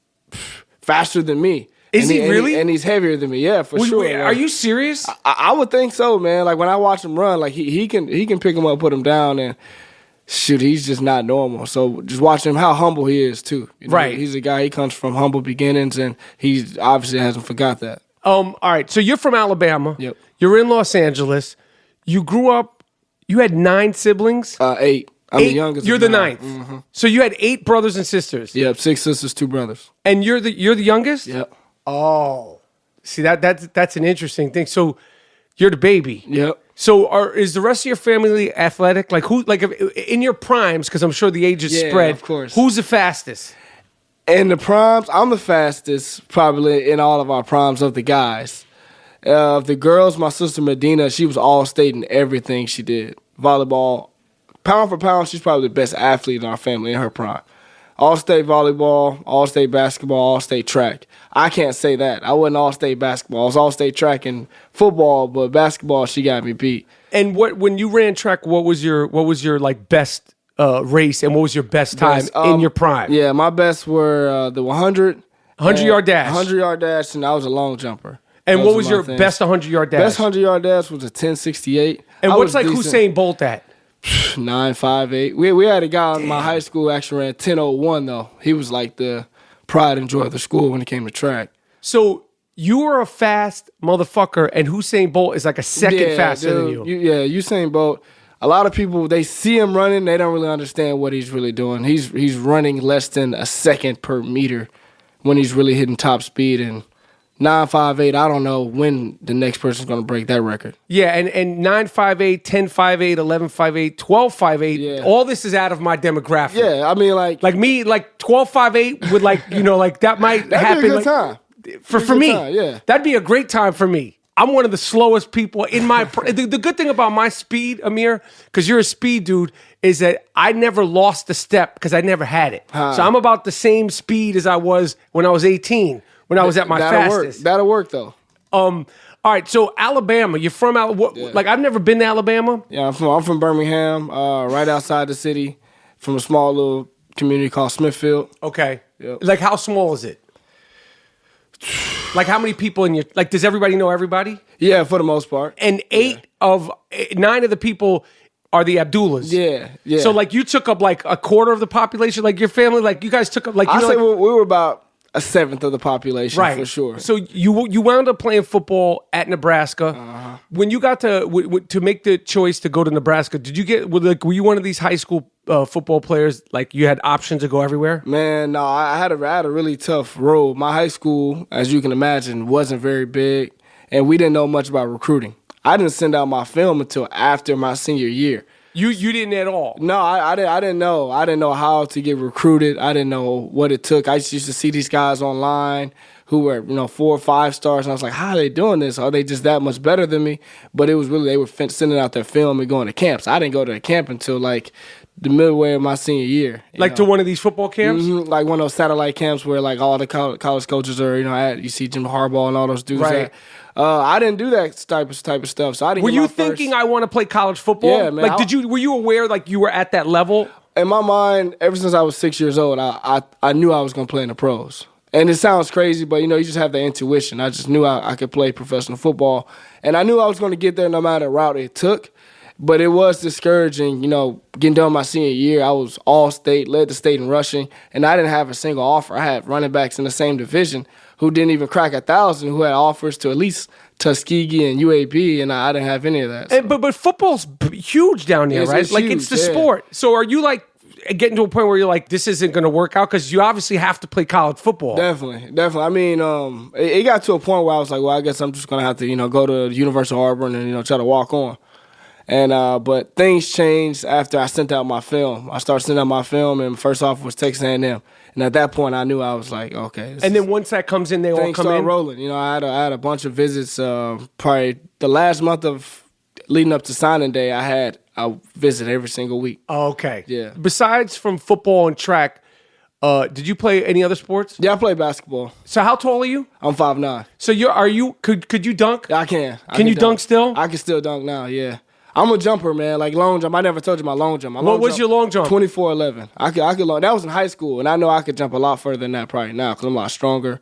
D: faster than me.
A: Is he really?
D: And he's heavier than me. Yeah, for sure.
A: Are you serious?
D: I would think so, man. Like when I watch him run, like he can pick him up, put him down, and shoot, he's just not normal. So just watching him, how humble he is too.
A: Right.
D: He's a guy. He comes from humble beginnings, and he obviously hasn't forgot that.
A: All right. So you're from Alabama.
D: Yep.
A: You're in Los Angeles. You grew up. You had 9 siblings.
D: 8. I'm the youngest.
A: You're the 9th. Mm-hmm. So you had 8 brothers and sisters.
D: Yep, 6 sisters, 2 brothers.
A: And you're the youngest?
D: Yep.
A: Oh. See that's an interesting thing. So you're the baby.
D: Yep.
A: So is the rest of your family athletic? Like in your primes, because I'm sure the age is spread.
D: Of course.
A: Who's the fastest?
D: In the primes, I'm the fastest probably in all of our primes of the guys. The girls, my sister Medina, she was all state in everything she did. Volleyball, pound for pound, she's probably the best athlete in our family in her prime. All-state volleyball, all-state basketball, all-state track. I can't say that. I wasn't all-state basketball. I was all-state track and football, but basketball, she got me beat.
A: And when you ran track, what was your like best race, and what was your best time in your prime?
D: Yeah, my best were the 100.
A: 100-yard dash.
D: 100-yard dash, and I was a long jumper.
A: And what was your best 100-yard dash?
D: Best 100-yard dash was a 10.68.
A: And what's like decent. Usain Bolt at?
D: 9.58. We had a guy in my high school actually ran 10.01 though. He was like the pride and joy of the school when it came to track.
A: So you were a fast motherfucker, and Usain Bolt is like a second faster than you.
D: Usain Bolt. A lot of people, they see him running, they don't really understand what he's really doing. He's running less than a second per meter when he's really hitting top speed, and 9.58, I don't know when the next person's going to break that record.
A: Yeah, and 9.58, 10.58, 11.58, 12.58, all this is out of my demographic.
D: Yeah, I mean, like
A: me, like 12.58 would like, like that might happen.
D: Be a good time.
A: For me,
D: yeah.
A: That'd be a great time for me. I'm one of the slowest people in my... the good thing about my speed, Ameer, because you're a speed dude, is that I never lost a step because I never had it. So I'm about the same speed as I was when I was 18. When I was at my fastest.
D: That'll work, though.
A: All right, so Alabama. You're from Alabama. Like, I've never been to Alabama.
D: Yeah, I'm from Birmingham, right outside the city, from a small little community called Smithfield.
A: Okay.
D: Yep.
A: Like, how small is it? Like, how many people in your... Like, does everybody know everybody?
D: Yeah, for the most part.
A: And 9 of the people are the Abdullahs.
D: Yeah.
A: So, like, you took up, like, a quarter of the population? Like, your family, like, you guys took up... Like,
D: I say we were about a seventh of the population,
A: right,
D: for sure.
A: So you wound up playing football at Nebraska. When you got to make the choice to go to Nebraska, were you one of these high school football players? Like, you had options to go everywhere?
D: Man, no, I had a really tough road. My high school, as you can imagine, wasn't very big, and we didn't know much about recruiting. I didn't send out my film until after my senior year.
A: You didn't at all?
D: No, I didn't know. I didn't know how to get recruited. I didn't know what it took. I just used to see these guys online who were, 4 or 5 stars, and I was like, how are they doing this? Are they just that much better than me? But it was really, they were sending out their film and going to camps. I didn't go to a camp until, like, the midway of my senior year.
A: To one of these football camps?
D: Mm-hmm, like one of those satellite camps where, like, all the college coaches are, at. You see Jim Harbaugh and all those dudes
A: right.
D: at. I didn't do that type of stuff, so I didn't.
A: Were you thinking I want to play college football?
D: Yeah, man.
A: Like, were you aware like you were at that level?
D: In my mind, ever since I was 6 years old, I knew I was going to play in the pros. And it sounds crazy, but you just have the intuition. I just knew I could play professional football, and I knew I was going to get there no matter what route it took. But it was discouraging, getting done my senior year. I was all state, led the state in rushing, and I didn't have a single offer. I had running backs in the same division who didn't even crack 1,000, who had offers to at least Tuskegee and UAB, and I didn't have any of that. So.
A: But football's huge down there, right?
D: It's
A: like,
D: huge,
A: it's the sport. So are you, like, getting to a point where you're like, this isn't going to work out? Because you obviously have to play college football.
D: Definitely. I mean, it got to a point where I was like, well, I guess I'm just going to have to, go to the University of Auburn and, try to walk on. And but things changed after I sent out my film. I started sending out my film, and first off was Texas A&M. And at that point, I knew I was like, okay.
A: And then once that comes in, they all come in?
D: Things start rolling. I had a bunch of visits. Probably the last month of leading up to signing day, I visit every single week.
A: Oh, okay.
D: Yeah.
A: Besides from football and track, did you play any other sports?
D: Yeah, I play basketball.
A: So how tall are you?
D: I'm 5'9".
A: So could you dunk?
D: Yeah, I can.
A: Can you dunk still?
D: I can still dunk now, yeah. I'm a jumper, man. Like long jump. I never told you my long jump.
A: What was your long jump?
D: 24-11. I could long. That was in high school, and I know I could jump a lot further than that probably now because I'm a lot stronger.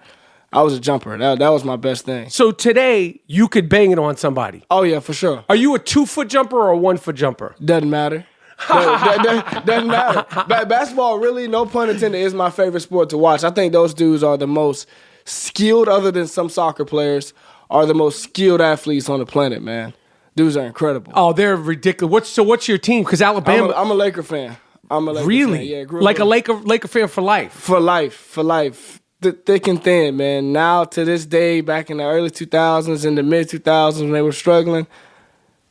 D: I was a jumper. That was my best thing.
A: So today, you could bang it on somebody.
D: Oh, yeah, for sure.
A: Are you a 2-foot jumper or a 1-foot jumper?
D: Doesn't matter. Doesn't matter. Basketball, really, no pun intended, is my favorite sport to watch. I think those dudes are the most skilled, other than some soccer players, are the most skilled athletes on the planet, man. Dudes are incredible.
A: Oh, they're ridiculous. What's your team? Because Alabama...
D: I'm a Laker fan.
A: Really?
D: Fan. Yeah,
A: like a Laker fan for life?
D: For life. Thick and thin, man. Now, to this day, back in the early 2000s and the mid-2000s when they were struggling,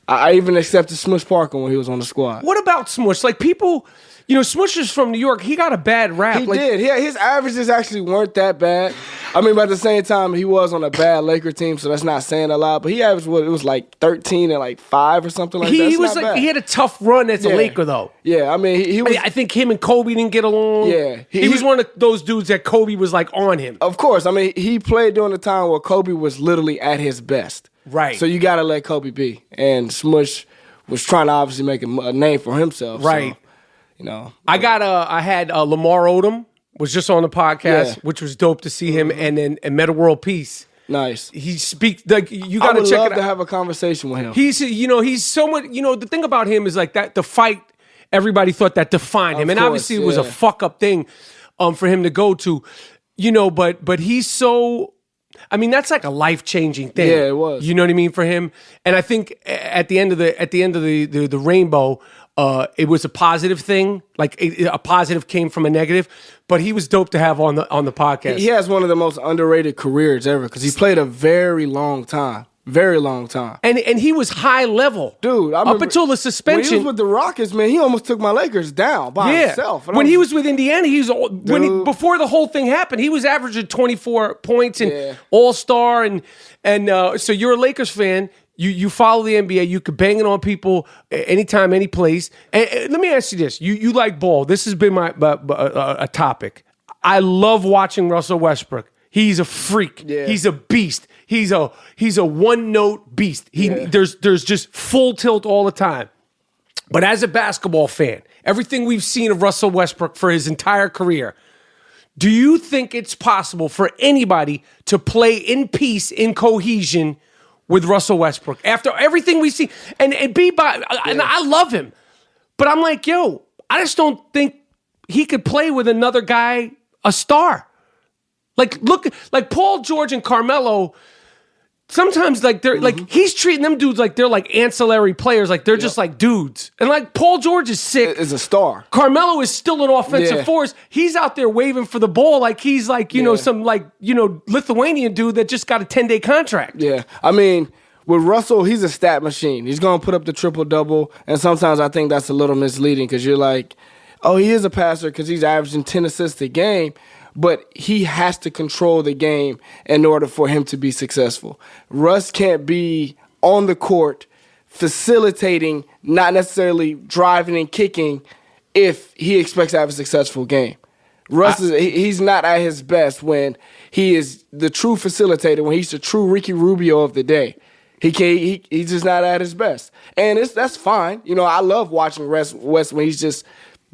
D: I even accepted Smush Parker when he was on the squad.
A: What about Smush? Like people, Smush is from New York. He got a bad rap.
D: He did. Yeah, his averages actually weren't that bad. I mean, but at the same time, he was on a bad Laker team, so that's not saying a lot. But he averaged it was like 13 and like 5 or something like that.
A: He was like bad. He had a tough run as a Laker though.
D: Yeah, I mean, he was.
A: I think him and Kobe didn't get along.
D: Yeah,
A: he was one of those dudes that Kobe was like on him.
D: Of course, I mean, he played during the time where Kobe was literally at his best.
A: Right.
D: So you got to let Kobe be. And Smush was trying to obviously make a name for himself.
A: Right.
D: So,
A: I had Lamar Odom was just on the podcast, which was dope to see him, and then Meta World Peace.
D: Nice.
A: He speaks like you got to check it out.
D: I would love to have a conversation with him.
A: He's so much. The thing about him is like that the fight. Everybody thought that defined him, and obviously it was a fuck up thing, for him to go to, But he's so. I mean, that's like a life-changing thing.
D: Yeah, it was.
A: You know what I mean for him? And I think at the end of the rainbow, it was a positive thing. Like a positive came from a negative, but he was dope to have on the podcast.
D: He has one of the most underrated careers ever because he played a very long time. Very long time.
A: And he was high level.
D: Dude,
A: up until the suspension.
D: When he was with the Rockets, man, he almost took my Lakers down by himself.
A: When he was with Indiana, before the whole thing happened, he was averaging 24 points and all-star. And so you're a Lakers fan. You follow the NBA. You could bang it on people anytime, any place. And let me ask you this. You like ball. This has been a topic. I love watching Russell Westbrook. He's a freak. Yeah. He's a beast. He's a one-note beast. There's just full tilt all the time. But as a basketball fan, everything we've seen of Russell Westbrook for his entire career, do you think it's possible for anybody to play in peace, in cohesion with Russell Westbrook after everything we see? And I love him, but I'm like, I just don't think he could play with another guy, a star. Like look, like Paul George and Carmelo. Sometimes like they're like he's treating them dudes like they're like ancillary players, like they're just like dudes. And like Paul George is sick,
D: is a star.
A: Carmelo is still an offensive force. He's out there waving for the ball like he's like some like Lithuanian dude that just got a 10-day contract.
D: Yeah, I mean with Russell, he's a stat machine. He's gonna put up the triple-double, and sometimes I think that's a little misleading because you're like, oh, he is a passer because he's averaging 10 assists a game. But he has to control the game in order for him to be successful. Russ can't be on the court facilitating, not necessarily driving and kicking, if he expects to have a successful game. Russ he's not at his best when he is the true facilitator, when he's the true Ricky Rubio of the day. He's just not at his best. And that's fine. I love watching West when he's just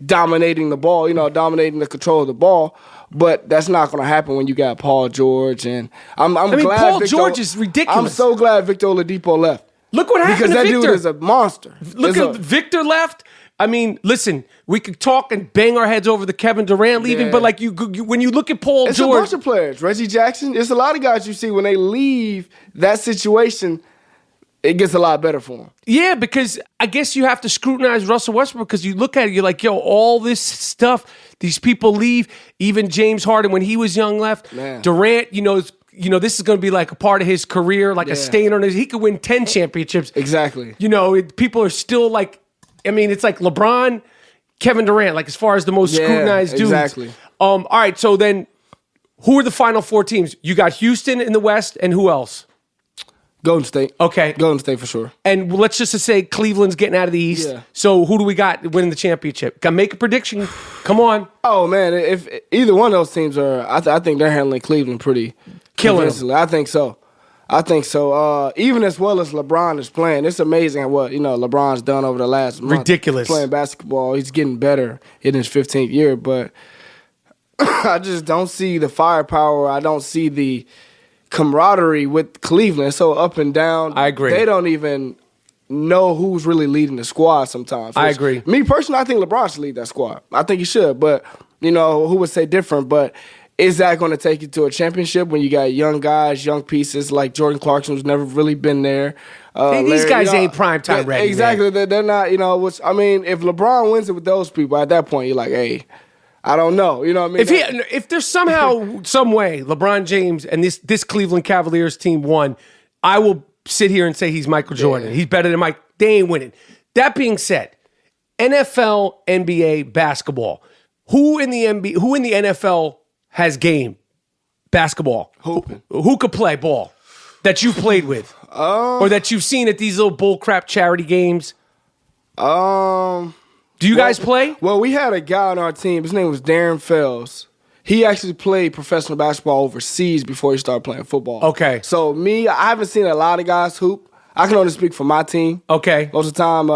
D: dominating the ball, dominating the control of the ball. But that's not going to happen when you got Paul George, and I'm glad
A: Paul George is ridiculous.
D: I'm so glad Victor Oladipo left.
A: Look what happened
D: because
A: to Victor.
D: Because that dude is a monster.
A: Look at Victor left. I mean, listen, we could talk and bang our heads over the Kevin Durant leaving, but like you when you look at Paul George,
D: it's a bunch of players. Reggie Jackson. It's a lot of guys you see when they leave that situation. It gets a lot better for him.
A: Yeah, because I guess you have to scrutinize Russell Westbrook because you look at it, you're like, all this stuff, these people leave. Even James Harden, when he was young, left.
D: Man.
A: Durant, this is going to be like a part of his career, like a stain on his. He could win 10 championships.
D: Exactly.
A: People are still like, it's like LeBron, Kevin Durant, like as far as the most scrutinized dudes.
D: Exactly.
A: All right, so then who are the final 4 teams? You got Houston in the West, and who else?
D: Golden State.
A: Okay.
D: Golden State for sure.
A: And let's just say Cleveland's getting out of the East. Yeah. So who do we got winning the championship? Got to make a prediction. Come on.
D: Oh, man. If either one of those teams are, I think they're handling Cleveland pretty convincingly. I think so. Even as well as LeBron is playing, it's amazing what LeBron's done over the last month.
A: Ridiculous.
D: Playing basketball. He's getting better in his 15th year, but I just don't see the firepower. I don't see the camaraderie with Cleveland. It's so up and down.
A: I agree.
D: They don't even know who's really leading the squad sometimes.
A: I agree.
D: Me personally, I think LeBron should lead that squad. I think he should, but who would say different? But is that going to take you to a championship when you got young guys, young pieces like Jordan Clarkson, who's never really been there?
A: These guys ain't primetime ready.
D: Exactly.
A: Man.
D: They're not, if LeBron wins it with those people, at that point, you're like, hey, I don't know. You know what I mean?
A: If there's somehow, some way, LeBron James and this Cleveland Cavaliers team won, I will sit here and say he's Michael Jordan. He's better than Mike. They ain't winning. That being said, NFL, NBA, basketball. Who in the NFL has game? Basketball.
D: Hooping.
A: Who could play ball that you've played with? Or that you've seen at these little bullcrap charity games? Do you guys play?
D: Well, we had a guy on our team. His name was Darren Fells. He actually played professional basketball overseas before he started playing football.
A: Okay.
D: So I haven't seen a lot of guys hoop. I can only speak for my team.
A: Okay.
D: Most of the time,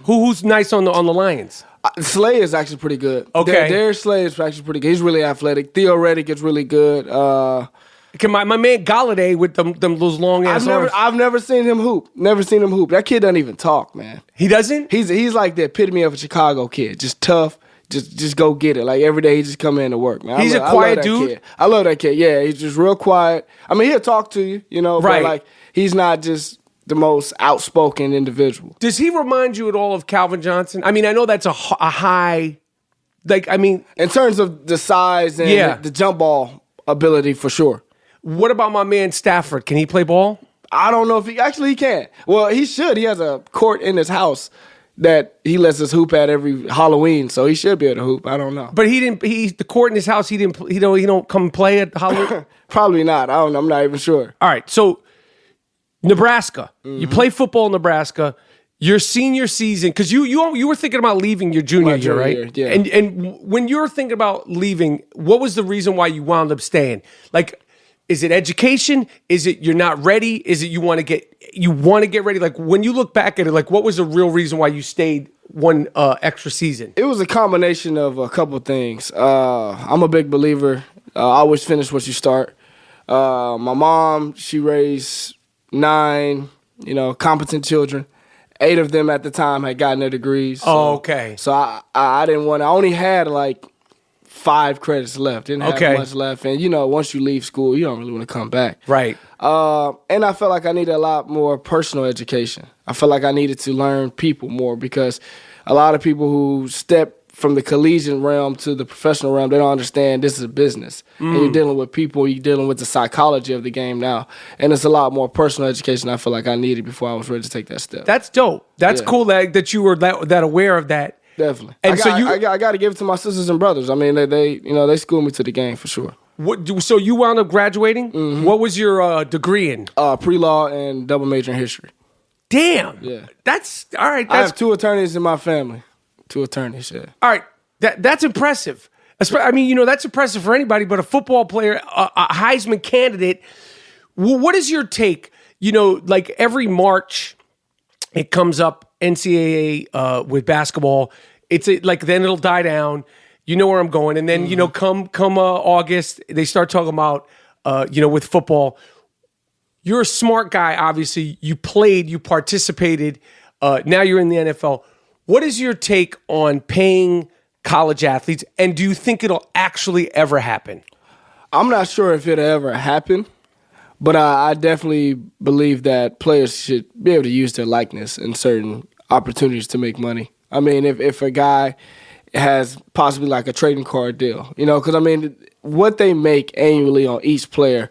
A: who's nice on the Lions?
D: Slay is actually pretty good.
A: Okay.
D: Darius Slay is actually pretty good. He's really athletic. Theo Reddick is really good.
A: My man Galladay with those long ass arms.
D: I've never seen him hoop. Never seen him hoop. That kid doesn't even talk, man.
A: He doesn't?
D: He's like the epitome of a Chicago kid. Just tough. Just go get it. Like every day he just come in to work, man.
A: He's a quiet dude?
D: Kid. I love that kid. Yeah, he's just real quiet. I mean, he'll talk to you,
A: right.
D: But like he's not just the most outspoken individual.
A: Does he remind you at all of Calvin Johnson? I mean, I know that's a high, in
D: terms of the size and the jump ball ability, for sure.
A: What about my man Stafford? Can he play ball?
D: I don't know if he can. Well, he should. He has a court in his house that he lets us hoop at every Halloween, so he should be able to hoop. I don't know.
A: But the court in his house, he don't come play at Halloween?
D: Probably not. I don't know. I'm not even sure.
A: All right, so Nebraska. Mm-hmm. You play football in Nebraska. Your senior season, because you were thinking about leaving your junior year, right?
D: Yeah.
A: And when you were thinking about leaving, what was the reason why you wound up staying? Like, is it education? Is it you're not ready? Is it you want to get ready? Like, when you look back at it, like, what was the real reason why you stayed one extra season?
D: It was a combination of a couple things. I'm a big believer. I always finish what you start. My mom, she raised 9, competent children. 8 of them at the time had gotten their degrees. So,
A: okay.
D: So I didn't want to. I only had like 5 credits left. Didn't have much left. And, once you leave school, you don't really want to come back.
A: Right.
D: And I felt like I needed a lot more personal education. I felt like I needed to learn people more because a lot of people who step from the collegiate realm to the professional realm, they don't understand this is a business. And you're dealing with people, you're dealing with the psychology of the game now. And it's a lot more personal education I feel like I needed before I was ready to take that step.
A: That's dope. That's cool that you were that aware of that.
D: Definitely.
A: And
D: I got to give it to my sisters and brothers. I mean, they schooled me to the game for sure.
A: So you wound up graduating? Mm-hmm. What was your degree in?
D: Pre-law and double major in history.
A: Damn.
D: Yeah.
A: That's all right.
D: I have 2 attorneys in my family. 2 attorneys, yeah.
A: All right. That's impressive. I mean, that's impressive for anybody, but a football player, a Heisman candidate. What is your take? Like every March, it comes up NCAA with basketball. Then it'll die down. You know where I'm going, and then come August, they start talking about with football. You're a smart guy, obviously. You played, you participated. Now you're in the NFL. What is your take on paying college athletes, and do you think it'll actually ever happen?
D: I'm not sure if it'll ever happen, but I definitely believe that players should be able to use their likeness in certain opportunities to make money. I mean, if a guy has possibly like a trading card deal, because I mean, what they make annually on each player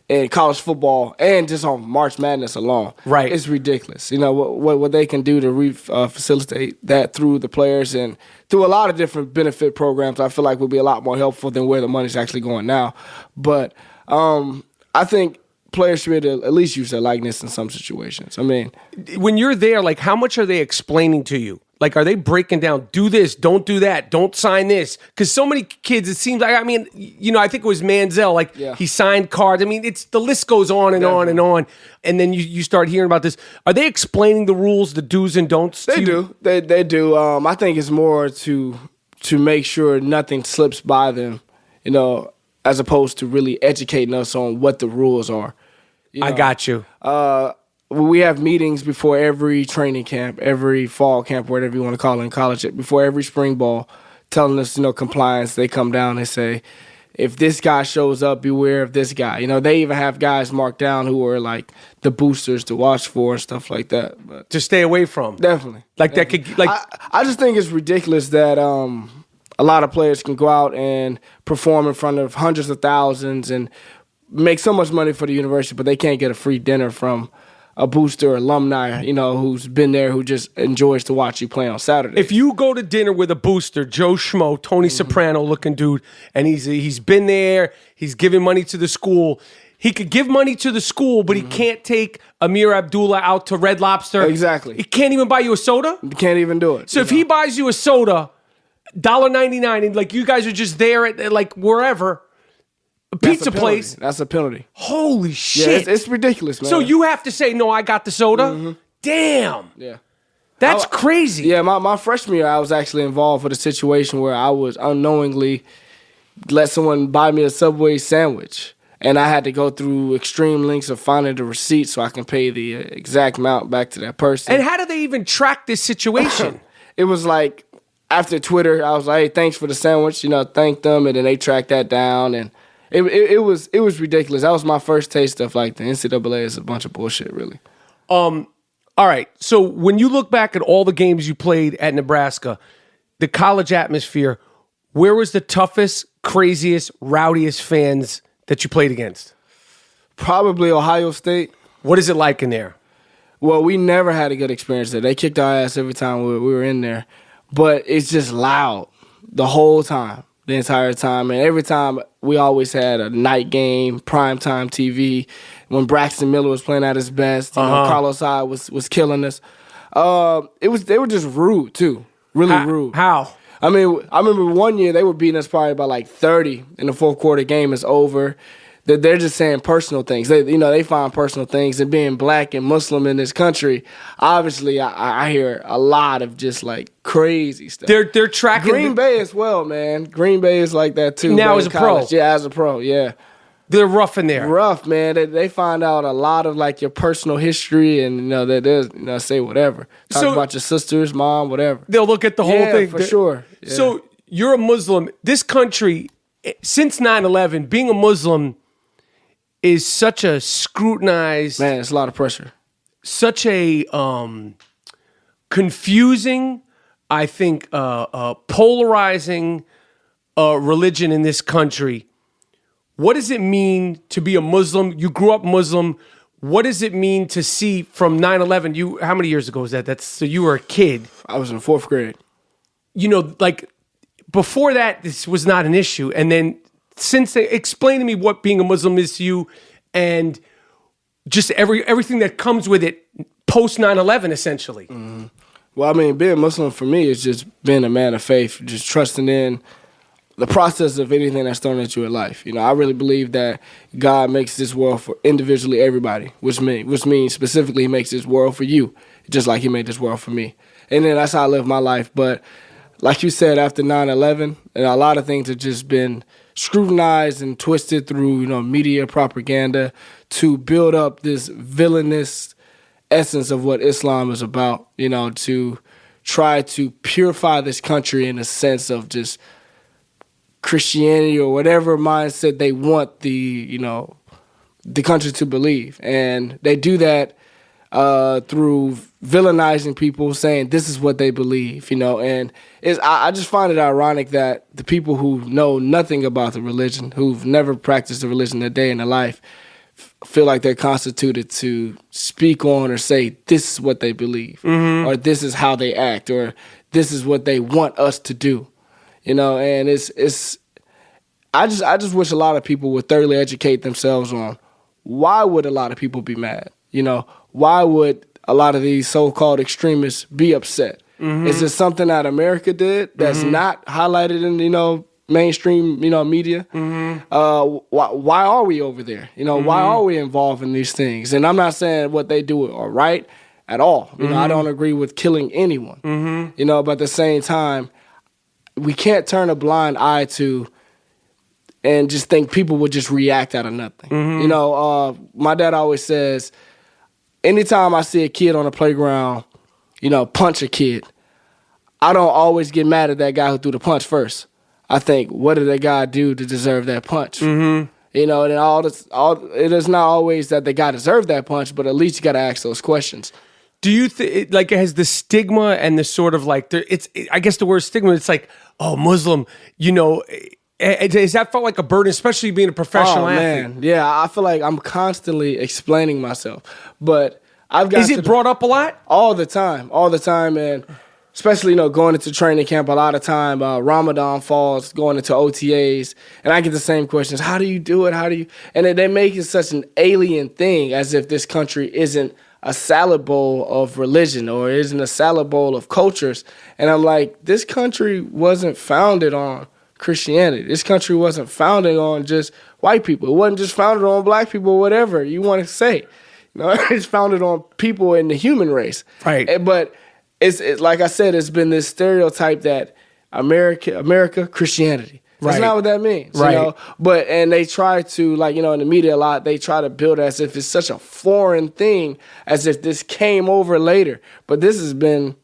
D: in college football and just on March Madness alone,
A: right,
D: it's ridiculous. What they can do to facilitate that through the players and through a lot of different benefit programs, I feel like would be a lot more helpful than where the money's actually going now. But I think players should be able to at least use their likeness in some situations. I mean,
A: when you're there, like, how much are they explaining to you? Like, are they breaking down, do this, don't do that, don't sign this? Because so many kids, it seems like, I mean, I think it was Manziel, he signed cards. I mean, the list goes on and on and on. And then you start hearing about this. Are they explaining the rules, the do's and don'ts?
D: They do. They do. I think it's more to make sure nothing slips by them, as opposed to really educating us on what the rules are.
A: I got you.
D: We have meetings before every training camp, every fall camp, whatever you want to call it in college, before every spring ball, telling us, compliance. They come down and say, if this guy shows up, beware of this guy. They even have guys marked down who are like the boosters to watch for and stuff like that. But
A: to stay away from.
D: Definitely.
A: That could, like.
D: I just think it's ridiculous that a lot of players can go out and perform in front of hundreds of thousands and make so much money for the university, but they can't get a free dinner from a booster, alumni, who's been there, who just enjoys to watch you play on Saturday.
A: If you go to dinner with a booster, Joe Schmo, Tony Soprano looking dude, and he's been there, he's giving money to the school. He could give money to the school, but he can't take Ameer Abdullah out to Red Lobster.
D: Exactly.
A: He can't even buy you a soda.
D: You can't even do it.
A: So if he buys you a soda, $1.99, and like you guys are just there at like wherever. A pizza place.
D: That's a penalty.
A: Holy shit.
D: Yeah, it's ridiculous, man.
A: So you have to say, no, I got the soda? Damn.
D: Yeah.
A: That's crazy.
D: Yeah, my freshman year, I was actually involved with a situation where I was unknowingly let someone buy me a Subway sandwich. And I had to go through extreme lengths of finding the receipt so I can pay the exact amount back to that person.
A: And how do they even track this situation?
D: It was like, after Twitter, I was like, hey, thanks for the sandwich. Thanked them, and then they tracked that down, and It was ridiculous. That was my first taste of like the NCAA is a bunch of bullshit, really.
A: All right. So when you look back at all the games you played at Nebraska, the college atmosphere, where was the toughest, craziest, rowdiest fans that you played against?
D: Probably Ohio State.
A: What is it like in there?
D: Well, we never had a good experience there. They kicked our ass every time we were in there, but it's just loud the whole time. The entire time, and every time we always had a night game, primetime TV. When Braxton Miller was playing at his best, Carlos Hyde was killing us. They were just rude too, really rude.
A: How?
D: I mean, I remember one year they were beating us probably by like 30 in the fourth quarter. Game is over. They're just saying personal things. They find personal things. And being black and Muslim in this country, obviously, I hear a lot of just like crazy stuff.
A: They're tracking
D: Green Bay as well, man. Green Bay is like that too.
A: Now as a pro,
D: yeah, as a pro, yeah.
A: They're rough in there.
D: Rough, man. They find out a lot of like your personal history, and they say whatever. Talk about your sisters, mom, whatever.
A: They'll look at the whole thing
D: for sure. Yeah.
A: So you're a Muslim. This country, since 9/11, being a Muslim is such a scrutinized,
D: man. It's a lot of pressure.
A: Such a confusing, I think, polarizing religion in this country. What does it mean to be a Muslim? You grew up Muslim. What does it mean to see from 9/11? How many years ago was that? So you were a kid.
D: I was in fourth grade.
A: Like before that, this was not an issue, and then. Explain to me what being a Muslim is to you and just everything that comes with it post 9/11, essentially.
D: Mm-hmm. Well, I mean, being Muslim for me is just being a man of faith, just trusting in the process of anything that's thrown at you in life. I really believe that God makes this world for individually everybody, which means specifically He makes this world for you, just like He made this world for me. And then that's how I live my life. But like you said, after 9/11, and a lot of things have just been scrutinized and twisted through, media propaganda to build up this villainous essence of what Islam is about, to try to purify this country in a sense of just Christianity or whatever mindset they want the country to believe. And they do that through villainizing people, saying this is what they believe, and I just find it ironic that the people who know nothing about the religion, who've never practiced the religion a day in their life, feel like they're constituted to speak on or say this is what they believe, or this is how they act, or this is what they want us to do, and I just wish a lot of people would thoroughly educate themselves on why would a lot of people be mad, why would a lot of these so-called extremists be upset? Is it something that America did that's not highlighted in, mainstream, media? Why are we over there? Why are we involved in these things? And I'm not saying what they do are right at all. I don't agree with killing anyone. But at the same time, we can't turn a blind eye to and just think people would just react out of nothing. My dad always says, anytime I see a kid on the playground, punch a kid, I don't always get mad at that guy who threw the punch first. I think, what did that guy do to deserve that punch? And it is not always that the guy deserved that punch, but at least you got to ask those questions.
A: Do you think, like, it has the stigma and the sort of like, I guess the word stigma, it's like, oh, Muslim, Has that felt like a burden, especially being a professional athlete?
D: Man. Yeah, I feel like I'm constantly explaining myself. But
A: Is it brought up a lot?
D: All the time, and especially going into training camp. A lot of time, Ramadan falls, going into OTAs, and I get the same questions: how do you do it? How do you? And they make it such an alien thing, as if this country isn't a salad bowl of religion or isn't a salad bowl of cultures. And I'm like, this country wasn't founded on Christianity. This country wasn't founded on just white people. It wasn't just founded on black people or whatever you want to say. It's founded on people in the human race.
A: Right.
D: But it's like I said, it's been this stereotype that America, Christianity. That's
A: Right.
D: not what that means.
A: Right.
D: And they try to, in the media a lot, they try to build it as if it's such a foreign thing, as if this came over later. But this has been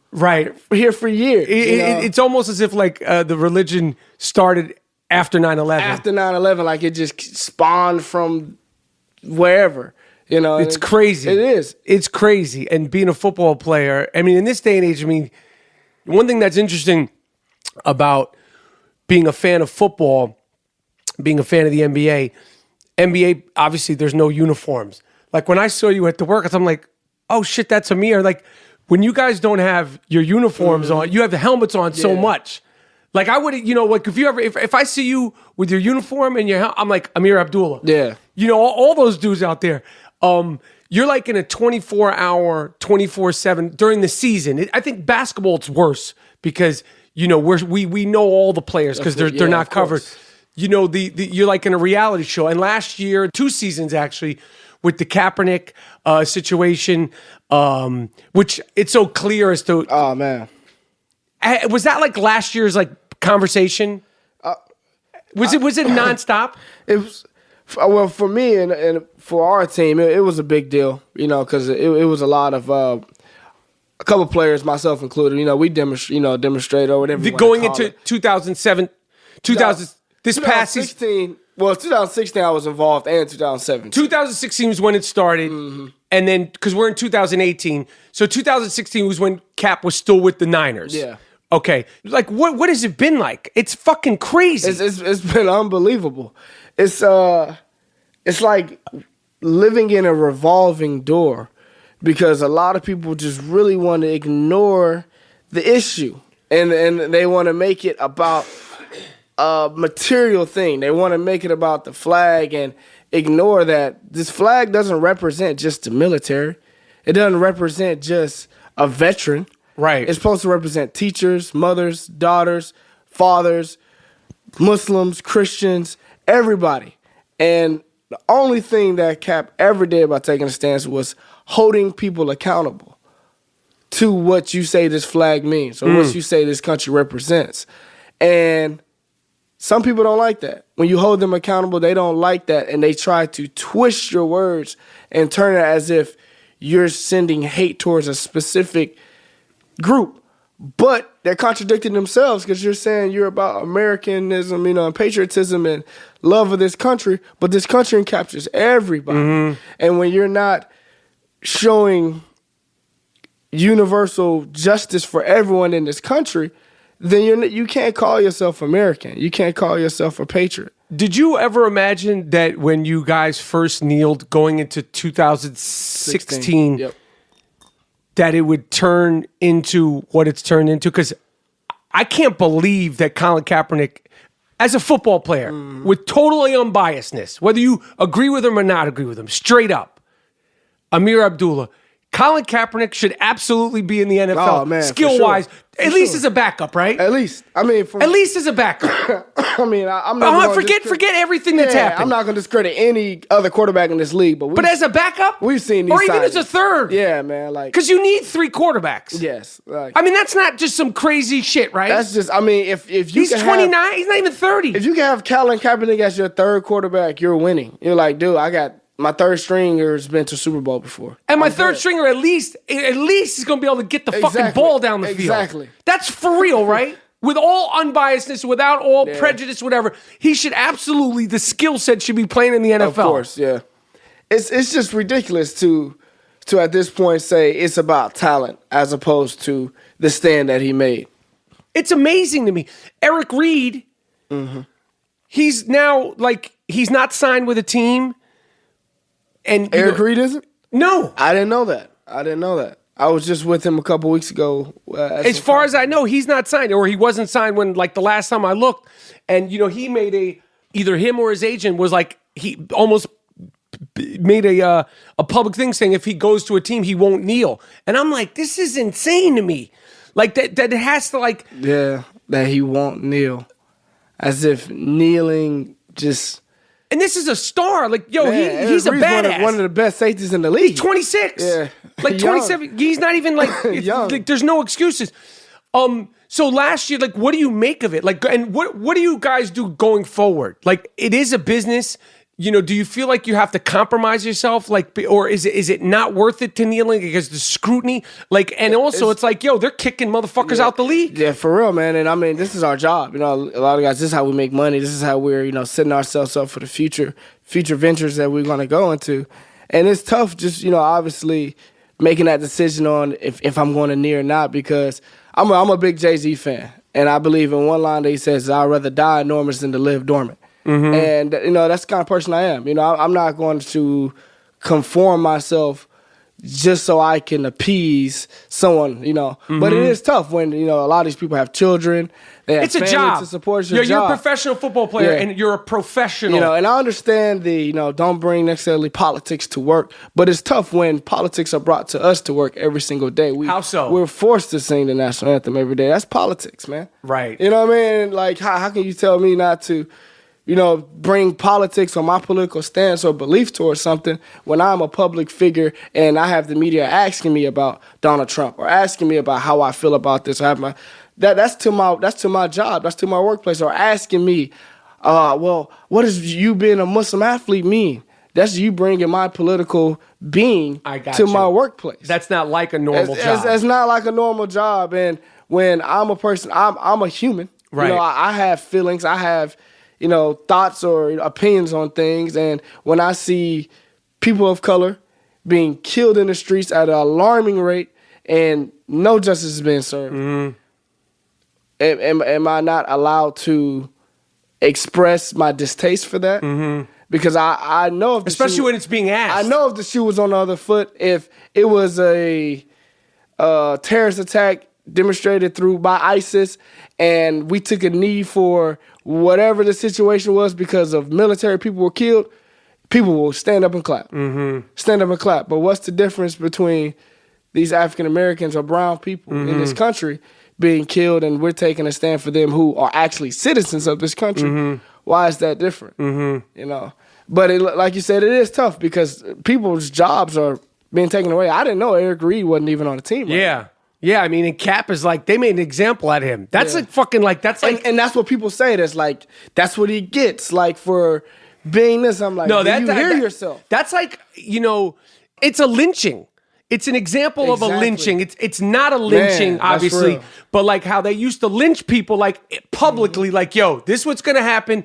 D: here for years.
A: It's almost as if the religion started after 9/11.
D: After 9/11, like it just spawned from wherever.
A: It's crazy.
D: It is.
A: It's crazy. And being a football player, I mean, in this day and age, one thing that's interesting about being a fan of football, being a fan of the NBA, obviously there's no uniforms. Like when I saw you at the workouts, I'm like, oh shit, that's Ameer. Like when you guys don't have your uniforms on, you have the helmets on so much. Like I would, if I see you with your uniform and I'm like Ameer Abdullah.
D: Yeah.
A: All those dudes out there. You're like in a 24-hour, 24/7 during the season. I think basketball it's worse because we know all the players because they're not covered. You're like in a reality show. And last year, 2 seasons actually, with the Kaepernick situation, which it's so clear as to.
D: Oh man,
A: was that like last year's conversation? Was it nonstop?
D: It was. Well, for me and for our team, it was a big deal, because it was a lot of a couple players, myself included. We demonstrate or whatever.
A: Going into 2007, this past season.
D: Well, 2016 I was involved, and 2017.
A: 2016 was when it started, and then because we're in 2018, so 2016 was when Cap was still with the Niners.
D: Yeah.
A: Okay. Like what has it been like? It's fucking crazy.
D: It's been unbelievable. It's like living in a revolving door, because a lot of people just really want to ignore the issue, and they want to make it about a material thing. They want to make it about the flag and ignore that this flag doesn't represent just the military. It doesn't represent just a veteran.
A: Right.
D: It's supposed to represent teachers, mothers, daughters, fathers, Muslims, Christians, everybody. And the only thing that Cap ever did by taking a stance was holding people accountable to what you say this flag means or what you say this country represents. And some people don't like that. When you hold them accountable, they don't like that, and they try to twist your words and turn it as if you're sending hate towards a specific group. But they're contradicting themselves, because you're saying you're about Americanism, and patriotism and love of this country, but this country captures everybody. And when you're not showing universal justice for everyone in this country, then you can't call yourself American. You can't call yourself a patriot.
A: Did you ever imagine that when you guys first kneeled going into 2016,
D: Yep.
A: that it would turn into what it's turned into? Because I can't believe that Colin Kaepernick, as a football player, with totally unbiasedness, whether you agree with him or not agree with him, straight up, Ameer Abdullah, Colin Kaepernick should absolutely be in the NFL.
D: Oh, man,
A: skill-wise,
D: for
A: at least
D: sure.
A: as a backup, right?
D: At least. I mean,
A: at least as a backup.
D: I'm not
A: forget everything that's happened.
D: I'm not going to discredit any other quarterback in this league, but
A: as a backup,
D: we've seen these
A: or even
D: signings.
A: as a third.
D: Yeah, man,
A: because you need 3 quarterbacks.
D: Yes,
A: that's not just some crazy shit, right?
D: That's just. I mean, if you
A: he's 29, he's not even 30.
D: If you can have Colin Kaepernick as your third quarterback, you're winning. You're like, dude, I got my third stringer's been to Super Bowl before,
A: and my third stringer at least is going to be able to get the fucking ball down the field.
D: Exactly.
A: That's for real, right? With all unbiasedness, without all prejudice, whatever, he should absolutely, the skill set should be playing in the NFL.
D: Of course, yeah. It's just ridiculous to at this point say it's about talent as opposed to the stand that he made.
A: It's amazing to me. Eric Reed, he's now he's not signed with a team. And
D: Eric Reed isn't?
A: No.
D: I didn't know that. I didn't know that. I was just with him a couple weeks ago.
A: As far as I know, he's not signed, or he wasn't signed when, like, the last time I looked. And, he made either him or his agent was like, he almost made a public thing saying if he goes to a team, he won't kneel. And I'm like, this is insane to me. Like, that it has to, like...
D: Yeah, that he won't kneel. As if kneeling just...
A: And this is a star. Like,
D: man,
A: he's a badass.
D: One of the best safeties in the league.
A: He's 26.
D: Yeah.
A: Like 27. He's not even like,
D: young.
A: Like, there's no excuses. So last year, like, what do you make of it? Like, and what do you guys do going forward? Like, it is a business. Do you feel like you have to compromise yourself? Like, or is it not worth it to kneeling because the scrutiny? Like, and also it's like, they're kicking motherfuckers out the league.
D: Yeah, for real, man. And I mean, this is our job. A lot of guys, this is how we make money. This is how we're, setting ourselves up for the future ventures that we're going to go into. And it's tough just, obviously making that decision on if I'm going to kneel or not, because I'm a big Jay-Z fan. And I believe in one line that he says, I'd rather die enormous than to live dormant. Mm-hmm. And, that's the kind of person I am. I'm not going to conform myself just so I can appease someone, Mm-hmm. But it is tough when, a lot of these people have children. They have
A: it's a job.
D: To support
A: you're
D: job.
A: You're a professional football player, and you're a professional.
D: And I understand don't bring necessarily politics to work, but it's tough when politics are brought to us to work every single day.
A: How so?
D: We're forced to sing the national anthem every day. That's politics, man.
A: Right.
D: You know what I mean? Like, how can you tell me not to... bring politics or my political stance or belief towards something when I'm a public figure and I have the media asking me about Donald Trump or asking me about how I feel about this. That's to my job. That's to my workplace. Or asking me, well, what does you being a Muslim athlete mean? That's you bringing my political being to my workplace.
A: That's not like a normal job.
D: That's not like a normal job. And when I'm a person, I'm a human.
A: Right.
D: I have feelings. I have... thoughts or opinions on things. And when I see people of color being killed in the streets at an alarming rate and no justice is being served, am I not allowed to express my distaste for that? Mm-hmm. Because I know if
A: especially when it's being asked.
D: I know if the shoe was on the other foot, if it was a terrorist attack demonstrated by ISIS and we took a knee for whatever the situation was because of military people were killed, people will stand up and clap. Mm-hmm. Stand up and clap. But what's the difference between these African Americans or brown people in this country being killed and we're taking a stand for them who are actually citizens of this country? Mm-hmm. Why is that different? Mm-hmm. But like you said, it is tough because people's jobs are being taken away. I didn't know Eric Reed wasn't even on the team. Right now.
A: Yeah, I mean, and Cap is like, they made an example out of him. That's like fucking like, that's like...
D: And that's what people say. That's like, that's what he gets, like, for being this. I'm like, you hear yourself.
A: That's like, it's a lynching. It's an example of a lynching. It's not a lynching, obviously, but like how they used to lynch people, like, publicly, like, yo, this is what's going to happen.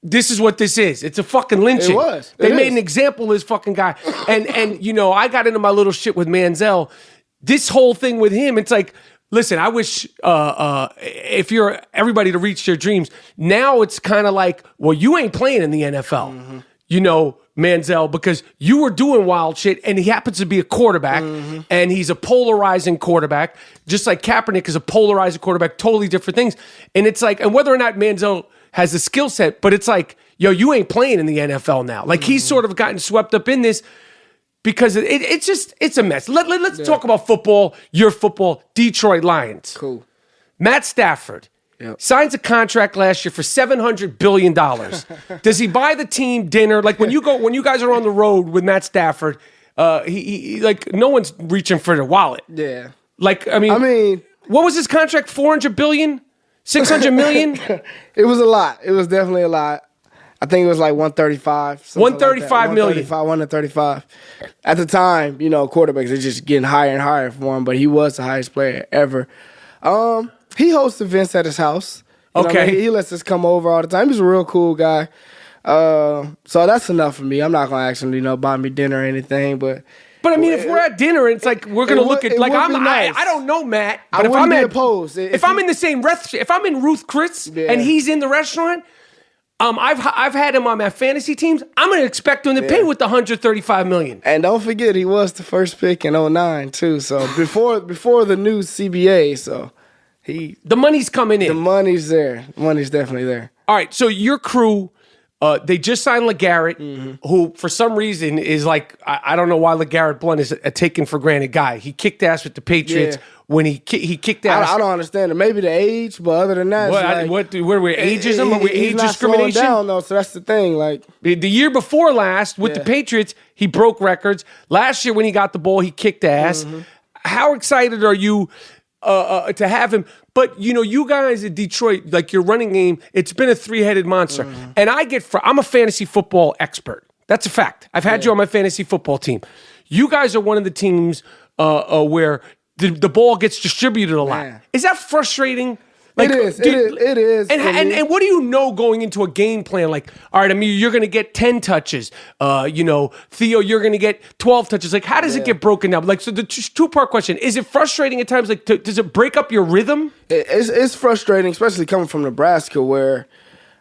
A: This is what this is. It's a fucking lynching.
D: It was.
A: They made an example of this fucking guy. And I got into my little shit with Manziel. This whole thing with him, it's like, listen, I wish if you're everybody to reach their dreams. Now it's kind of like, well, you ain't playing in the NFL, Manziel, because you were doing wild shit, and he happens to be a quarterback, and he's a polarizing quarterback, just like Kaepernick is a polarizing quarterback, totally different things. And it's like, and whether or not Manziel has the skill set, but it's like, yo, you ain't playing in the NFL now. Like, he's sort of gotten swept up in this. Because it's a mess. Let's talk about football, your football, Detroit Lions.
D: Cool.
A: Matt Stafford signs a contract last year for $700 billion. Does he buy the team dinner? Like when you guys are on the road with Matt Stafford, he like no one's reaching for their wallet.
D: Yeah.
A: Like, I mean, what was his contract? $400 billion? $600 million?
D: It was a lot. It was definitely a lot. I think it was like 135.
A: 135 million.
D: 135. At the time, quarterbacks are just getting higher and higher for him, but he was the highest player ever. He hosts events at his house.
A: Okay.
D: He lets us come over all the time. He's a real cool guy. So that's enough for me. I'm not going to ask him to, buy me dinner or anything, but
A: I mean, if we're at dinner, it's like we're gonna look at like I don't know Matt, but if I'm
D: opposed.
A: If I'm in the same if I'm in Ruth Chris and he's in the restaurant, I've had him on my fantasy teams. I'm going to expect him to pay with the $135 million.
D: And don't forget, he was the first pick in 2009 too. So before the new CBA, so
A: the money's coming in.
D: The money's there. The money's definitely there.
A: All right, so your crew, they just signed LaGarette, who for some reason is like, I don't know why LaGarette Blount is a taken for granted guy. He kicked ass with the Patriots when he kicked ass.
D: I don't understand it. Maybe the age, but other than that,
A: what are we ageism? Are we age discrimination?
D: He's not slowing down though, so that's the thing. Like
A: the year before last with the Patriots, he broke records. Last year when he got the ball, he kicked ass. How excited are you to have him? But, you guys in Detroit, like your running game, it's been a three-headed monster. And I'm a fantasy football expert. That's a fact. I've had you on my fantasy football team. You guys are one of the teams where the ball gets distributed a lot. Man. Is that frustrating? Like,
D: it is.
A: And what do you know going into a game plan? Like, all right, Ameer, you're going to get 10 touches. Theo, you're going to get 12 touches. Like, how does it get broken down? Like, so the two-part question. Is it frustrating at times? Like, does it break up your rhythm?
D: It's frustrating, especially coming from Nebraska where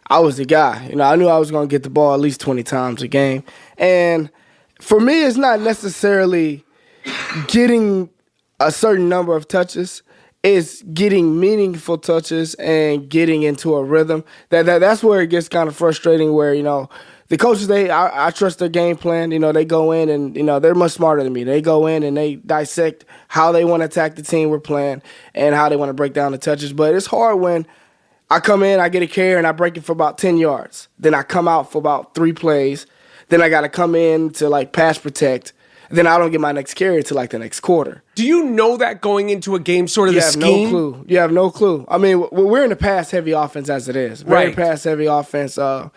D: I was the guy. I knew I was going to get the ball at least 20 times a game. And for me, it's not necessarily getting a certain number of touches. Is getting meaningful touches and getting into a rhythm. That's where it gets kind of frustrating where, the coaches, I trust their game plan. They go in and, they're much smarter than me. They go in and they dissect how they want to attack the team we're playing and how they want to break down the touches. But it's hard when I come in, I get a carry, and I break it for about 10 yards. Then I come out for about 3 plays. Then I got to come in to, pass protect. Then I don't get my next carry until the next quarter.
A: Do you know that going into a game, sort of the scheme?
D: You have no clue. You have no clue. I mean, we're in a pass-heavy offense as it is. Very pass-heavy offense. So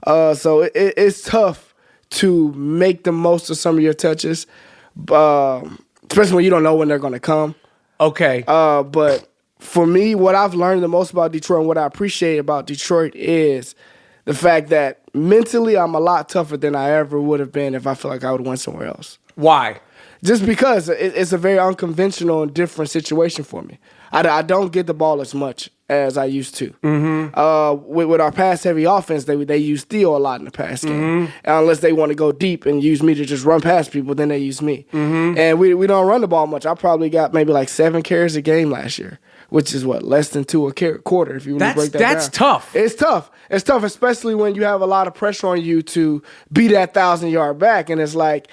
D: it's tough to make the most of some of your touches, especially when you don't know when they're going to come.
A: Okay.
D: But for me, what I've learned the most about Detroit and what I appreciate about Detroit is the fact that mentally I'm a lot tougher than I ever would have been if I feel like I would have went somewhere else.
A: Why?
D: Just because it's a very unconventional and different situation for me. I don't get the ball as much as I used to. With our pass-heavy offense, they use Theo a lot in the pass game. Unless they want to go deep and use me to just run past people, then they use me. And we don't run the ball much. I probably got maybe 7 carries a game last year, which is less than 2 a quarter if you really break that down.
A: That's tough.
D: It's tough. It's tough, especially when you have a lot of pressure on you to be that 1,000-yard back, and it's like,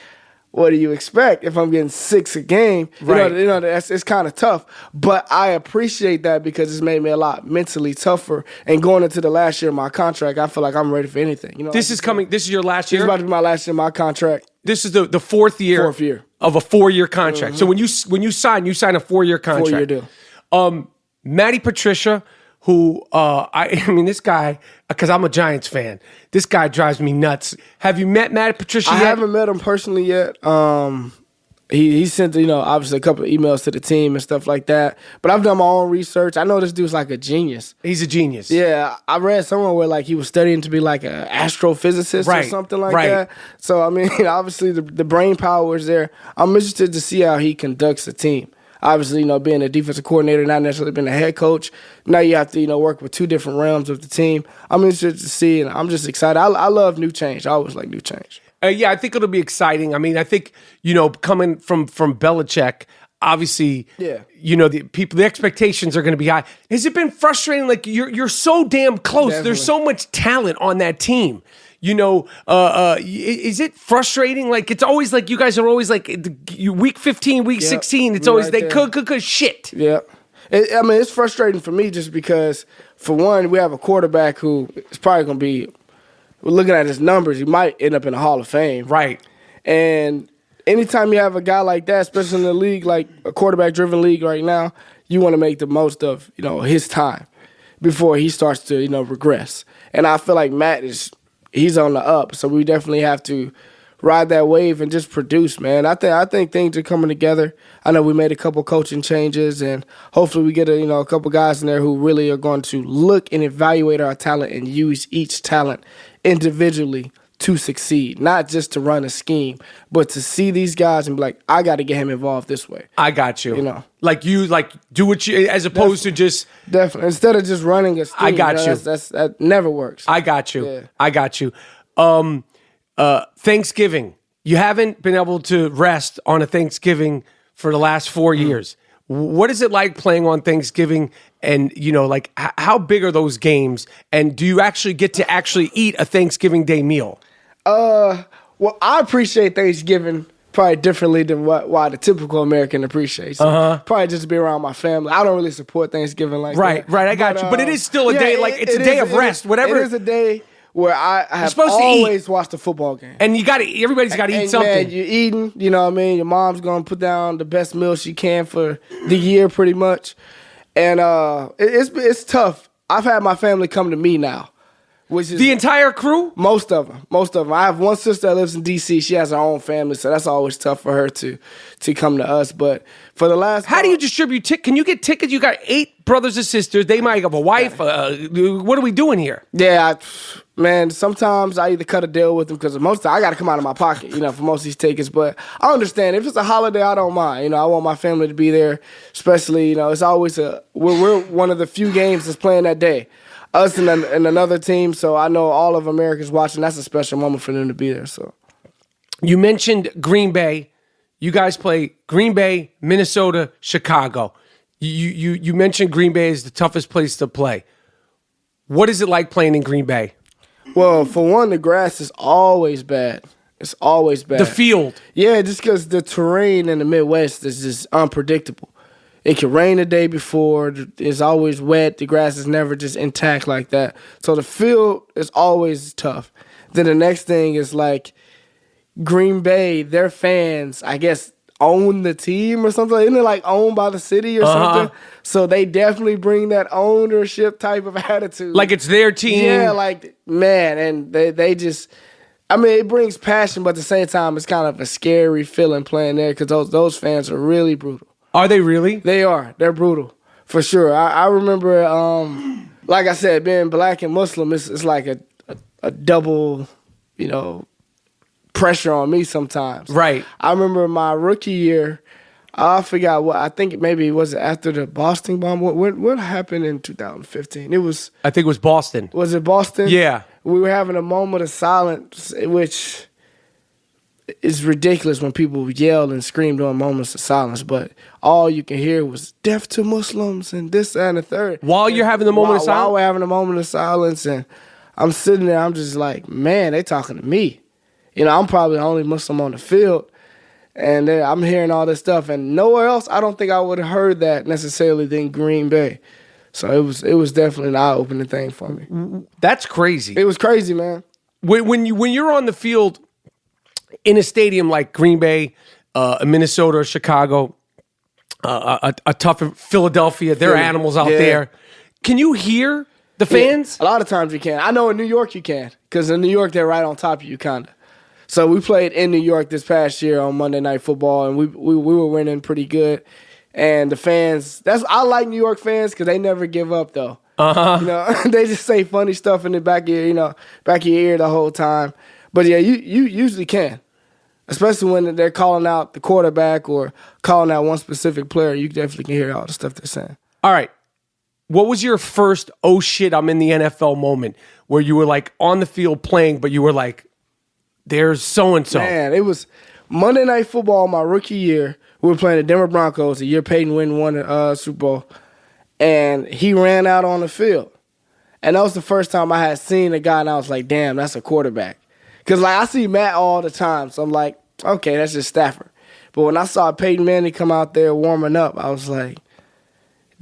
D: what do you expect if I'm getting 6 a game?
A: Right.
D: It's kind of tough. But I appreciate that because it's made me a lot mentally tougher. And going into the last year of my contract, I feel like I'm ready for anything.
A: This is coming. This is your last year?
D: This is about to be my last year of my contract.
A: This is the fourth year.
D: Fourth year.
A: Of a 4-year contract. So when you sign a 4-year contract.
D: 4-year deal.
A: Matt Patricia, who, this guy, because I'm a Giants fan, this guy drives me nuts. Have you met Matt Patricia yet?
D: I haven't met him personally yet. He sent, obviously a couple of emails to the team and stuff like that. But I've done my own research. I know this dude's like a genius.
A: He's a genius.
D: Yeah, I read somewhere where he was studying to be like an astrophysicist or something like that. So, obviously the brain power is there. I'm interested to see how he conducts the team. Obviously, being a defensive coordinator, not necessarily being a head coach. Now you have to, work with 2 different realms of the team. I'm interested to see, and I'm just excited. I love new change. I always like new change.
A: I think it'll be exciting. I think, coming from Belichick, obviously, the expectations are going to be high. Has it been frustrating? Like you're so damn close.
D: Definitely.
A: There's so much talent on that team. Is it frustrating? Like it's always like you guys are always like week 15, week 16. It's always they could shit.
D: Yeah. It's frustrating for me just because, for one, we have a quarterback who is probably going to be, we're looking at his numbers, he might end up in the Hall of Fame.
A: Right.
D: And anytime you have a guy like that, especially in the league, like a quarterback-driven league right now, you want to make the most of, his time before he starts to, regress. And I feel like Matt he's on the up, so we definitely have to ride that wave and just produce, man. I think things are coming together. I know we made a couple coaching changes, and hopefully we get a couple guys in there who really are going to look and evaluate our talent and use each talent individually to succeed, not just to run a scheme, but to see these guys and be like, I got to get him involved this way.
A: I got you.
D: You know,
A: like do what you, as opposed to just
D: definitely instead of just running a scheme.
A: I got you.
D: That never works.
A: I got you.
D: Yeah.
A: I got you. Thanksgiving. You haven't been able to rest on a Thanksgiving for the last 4 years. What is it like playing on Thanksgiving? And, like, how big are those games? And do you actually get to actually eat a Thanksgiving Day meal?
D: Well, I appreciate Thanksgiving probably differently than why the typical American appreciates it. Probably just to be around my family. I don't really support Thanksgiving like that.
A: Right, I got you. But it is still a day, it's a day of rest, whatever.
D: It is a day where I have always watched a football game.
A: And everybody's got to eat something.
D: Man, you're eating, you know what I mean? Your mom's going to put down the best meal she can for the year pretty much. And it's tough. I've had my family come to me now. Which is
A: the entire crew?
D: Most of them. I have one sister that lives in D.C. She has her own family, so that's always tough for her to come to us. But for the last...
A: How do you distribute tickets? Can you get tickets? You got 8 brothers and sisters. They might have a wife. What are we doing here?
D: Yeah, man, sometimes I either cut a deal with them because most of the time I got to come out of my pocket, for most of these tickets. But I understand. If it's a holiday, I don't mind. I want my family to be there, especially, it's always we're one of the few games that's playing that day. Us and another team, so I know all of America's watching. That's a special moment for them to be there. So,
A: you mentioned Green Bay. You guys play Green Bay, Minnesota, Chicago. You mentioned Green Bay is the toughest place to play. What is it like playing in Green Bay?
D: Well, for one, the grass is always bad. It's always bad.
A: The field.
D: Yeah, just because the terrain in the Midwest is just unpredictable. It can rain the day before. It's always wet. The grass is never just intact like that. So the field is always tough. Then the next thing is like Green Bay, their fans, I guess, own the team or something. Isn't it like owned by the city or something? So they definitely bring that ownership type of attitude.
A: Like it's their team.
D: Yeah, like, man, and they just... I mean, it brings passion, but at the same time, it's kind of a scary feeling playing there because those fans are really brutal.
A: Are they really?
D: They are. They're brutal, for sure. I remember, like I said, being black and Muslim, it's like a double, pressure on me sometimes.
A: Right.
D: I remember my rookie year, I forgot what, I think maybe was it after the Boston bomb? What happened in 2015?
A: I think it was Boston.
D: Was it Boston?
A: Yeah.
D: We were having a moment of silence, which... It's ridiculous when people yell and scream during moments of silence, but all you can hear was death to Muslims and this, that, and the third.
A: While you're having the moment of silence?
D: While we're having a moment of silence, and I'm sitting there, I'm just like, man, they talking to me. I'm probably the only Muslim on the field, and I'm hearing all this stuff, and nowhere else, I don't think I would have heard that necessarily than Green Bay. So it was definitely an eye-opening thing for me.
A: That's crazy.
D: It was crazy, man.
A: When you're on the field in a stadium like Green Bay, Minnesota, or Chicago, a tough Philadelphia, there are animals out there. Can you hear the fans?
D: Yeah, a lot of times you can. I know in New York you can, because in New York they're right on top of you, kind of. So we played in New York this past year on Monday Night Football, and we were winning pretty good. And the fans, I like New York fans because they never give up though. They just say funny stuff in the back of your ear the whole time. But yeah, you usually can, especially when they're calling out the quarterback or calling out one specific player. You definitely can hear all the stuff they're saying.
A: All right. What was your first, oh shit, I'm in the NFL moment where you were like on the field playing, but you were like, there's so-and-so?
D: Man, it was Monday Night Football my rookie year. We were playing the Denver Broncos, the year Peyton Manning won the Super Bowl, and he ran out on the field. And that was the first time I had seen a guy, and I was like, damn, that's a quarterback. Because I see Matt all the time, so I'm like, okay, that's just Stafford. But when I saw Peyton Manning come out there warming up, I was like,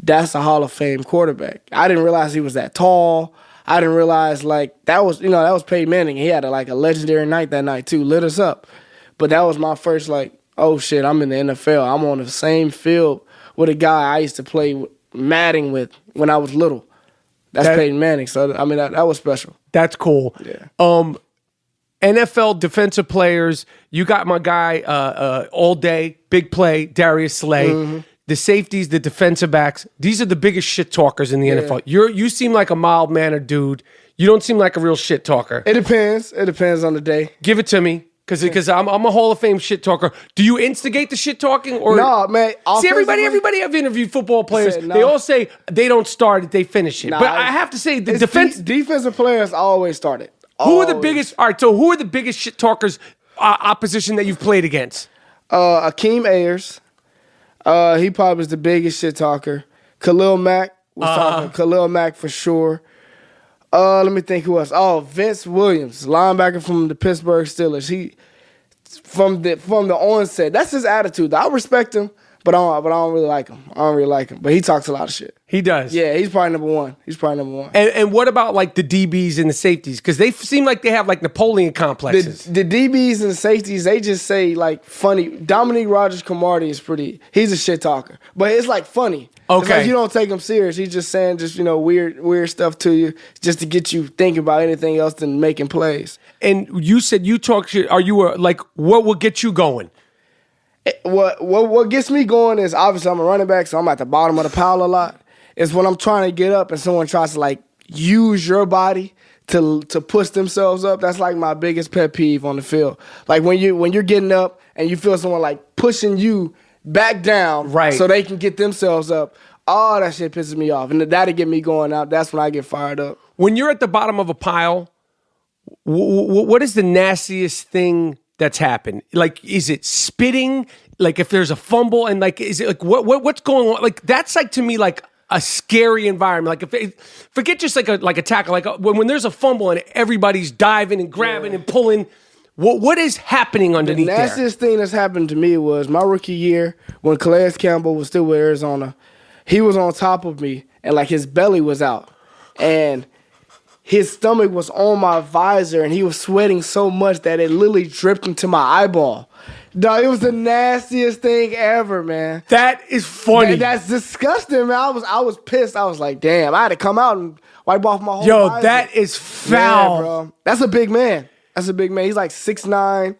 D: that's a Hall of Fame quarterback. I didn't realize he was that tall. I didn't realize, that was Peyton Manning. He had a legendary night that night, too, lit us up. But that was my first, oh, shit, I'm in the NFL. I'm on the same field with a guy I used to play Madden with when I was little. That's Peyton Manning. So, I mean, that was special.
A: That's cool.
D: Yeah.
A: NFL defensive players, you got my guy all day, big play, Darius Slay. Mm-hmm. The safeties, the defensive backs, these are the biggest shit talkers in the NFL. You seem like a mild-mannered dude. You don't seem like a real shit talker.
D: It depends. It depends on the day.
A: Give it to me. Because I'm a Hall of Fame shit talker. Do you instigate the shit talking? Or
D: No, man.
A: See, everybody I've interviewed football players,
D: Said no.
A: they all say they don't start it, they finish it.
D: Nah,
A: but I have to say, the
D: defensive players always start it.
A: Who are the biggest? All right, so who are the biggest shit talkers opposition that you've played against?
D: Akeem Ayers. He probably was the biggest shit talker. Khalil Mack was talking. Khalil Mack for sure. Let me think who else. Oh, Vince Williams, linebacker from the Pittsburgh Steelers. He from the onset. That's his attitude. I respect him, but I don't really like him. But he talks a lot of shit.
A: He does.
D: Yeah, he's probably number one.
A: And what about like the DBs and the safeties? Because they seem like they have like Napoleon complexes.
D: The DBs and the safeties, they just say like funny. Dominique Rodgers-Cromartie he's a shit talker, but it's like funny.
A: Okay.
D: It's like you don't take him serious. He's just saying weird stuff to you just to get you thinking about anything else than making plays.
A: And you said you talk shit. Are you like, what will get you going?
D: What gets me going is obviously I'm a running back, so I'm at the bottom of the pile a lot. It's when I'm trying to get up and someone tries to like use your body to push themselves up. That's like my biggest pet peeve on the field. Like when you're getting up and you feel someone like pushing you back down,
A: right,
D: so they can get themselves up. Oh, that shit pisses me off, and that'll get me going out. That's when I get fired up.
A: When you're at the bottom of a pile, what is the nastiest thing that's happened? Like, is it spitting? Like, if there's a fumble, and like, is it like what's going on? Like, that's like to me like a scary environment. Like, forget just like a tackle. Like when there's a fumble and everybody's diving and grabbing and pulling. What is happening underneath there?
D: The nastiest thing that's happened to me was my rookie year when Calais Campbell was still with Arizona. He was on top of me, and like his belly was out, and his stomach was on my visor, and he was sweating so much that it literally dripped into my eyeball. Dog, it was the nastiest thing ever, man.
A: That is funny.
D: That's disgusting, man. I was pissed. I was like, damn, I had to come out and wipe off my whole visor.
A: That is foul.
D: Yeah, bro. That's a big man. He's like 6'9".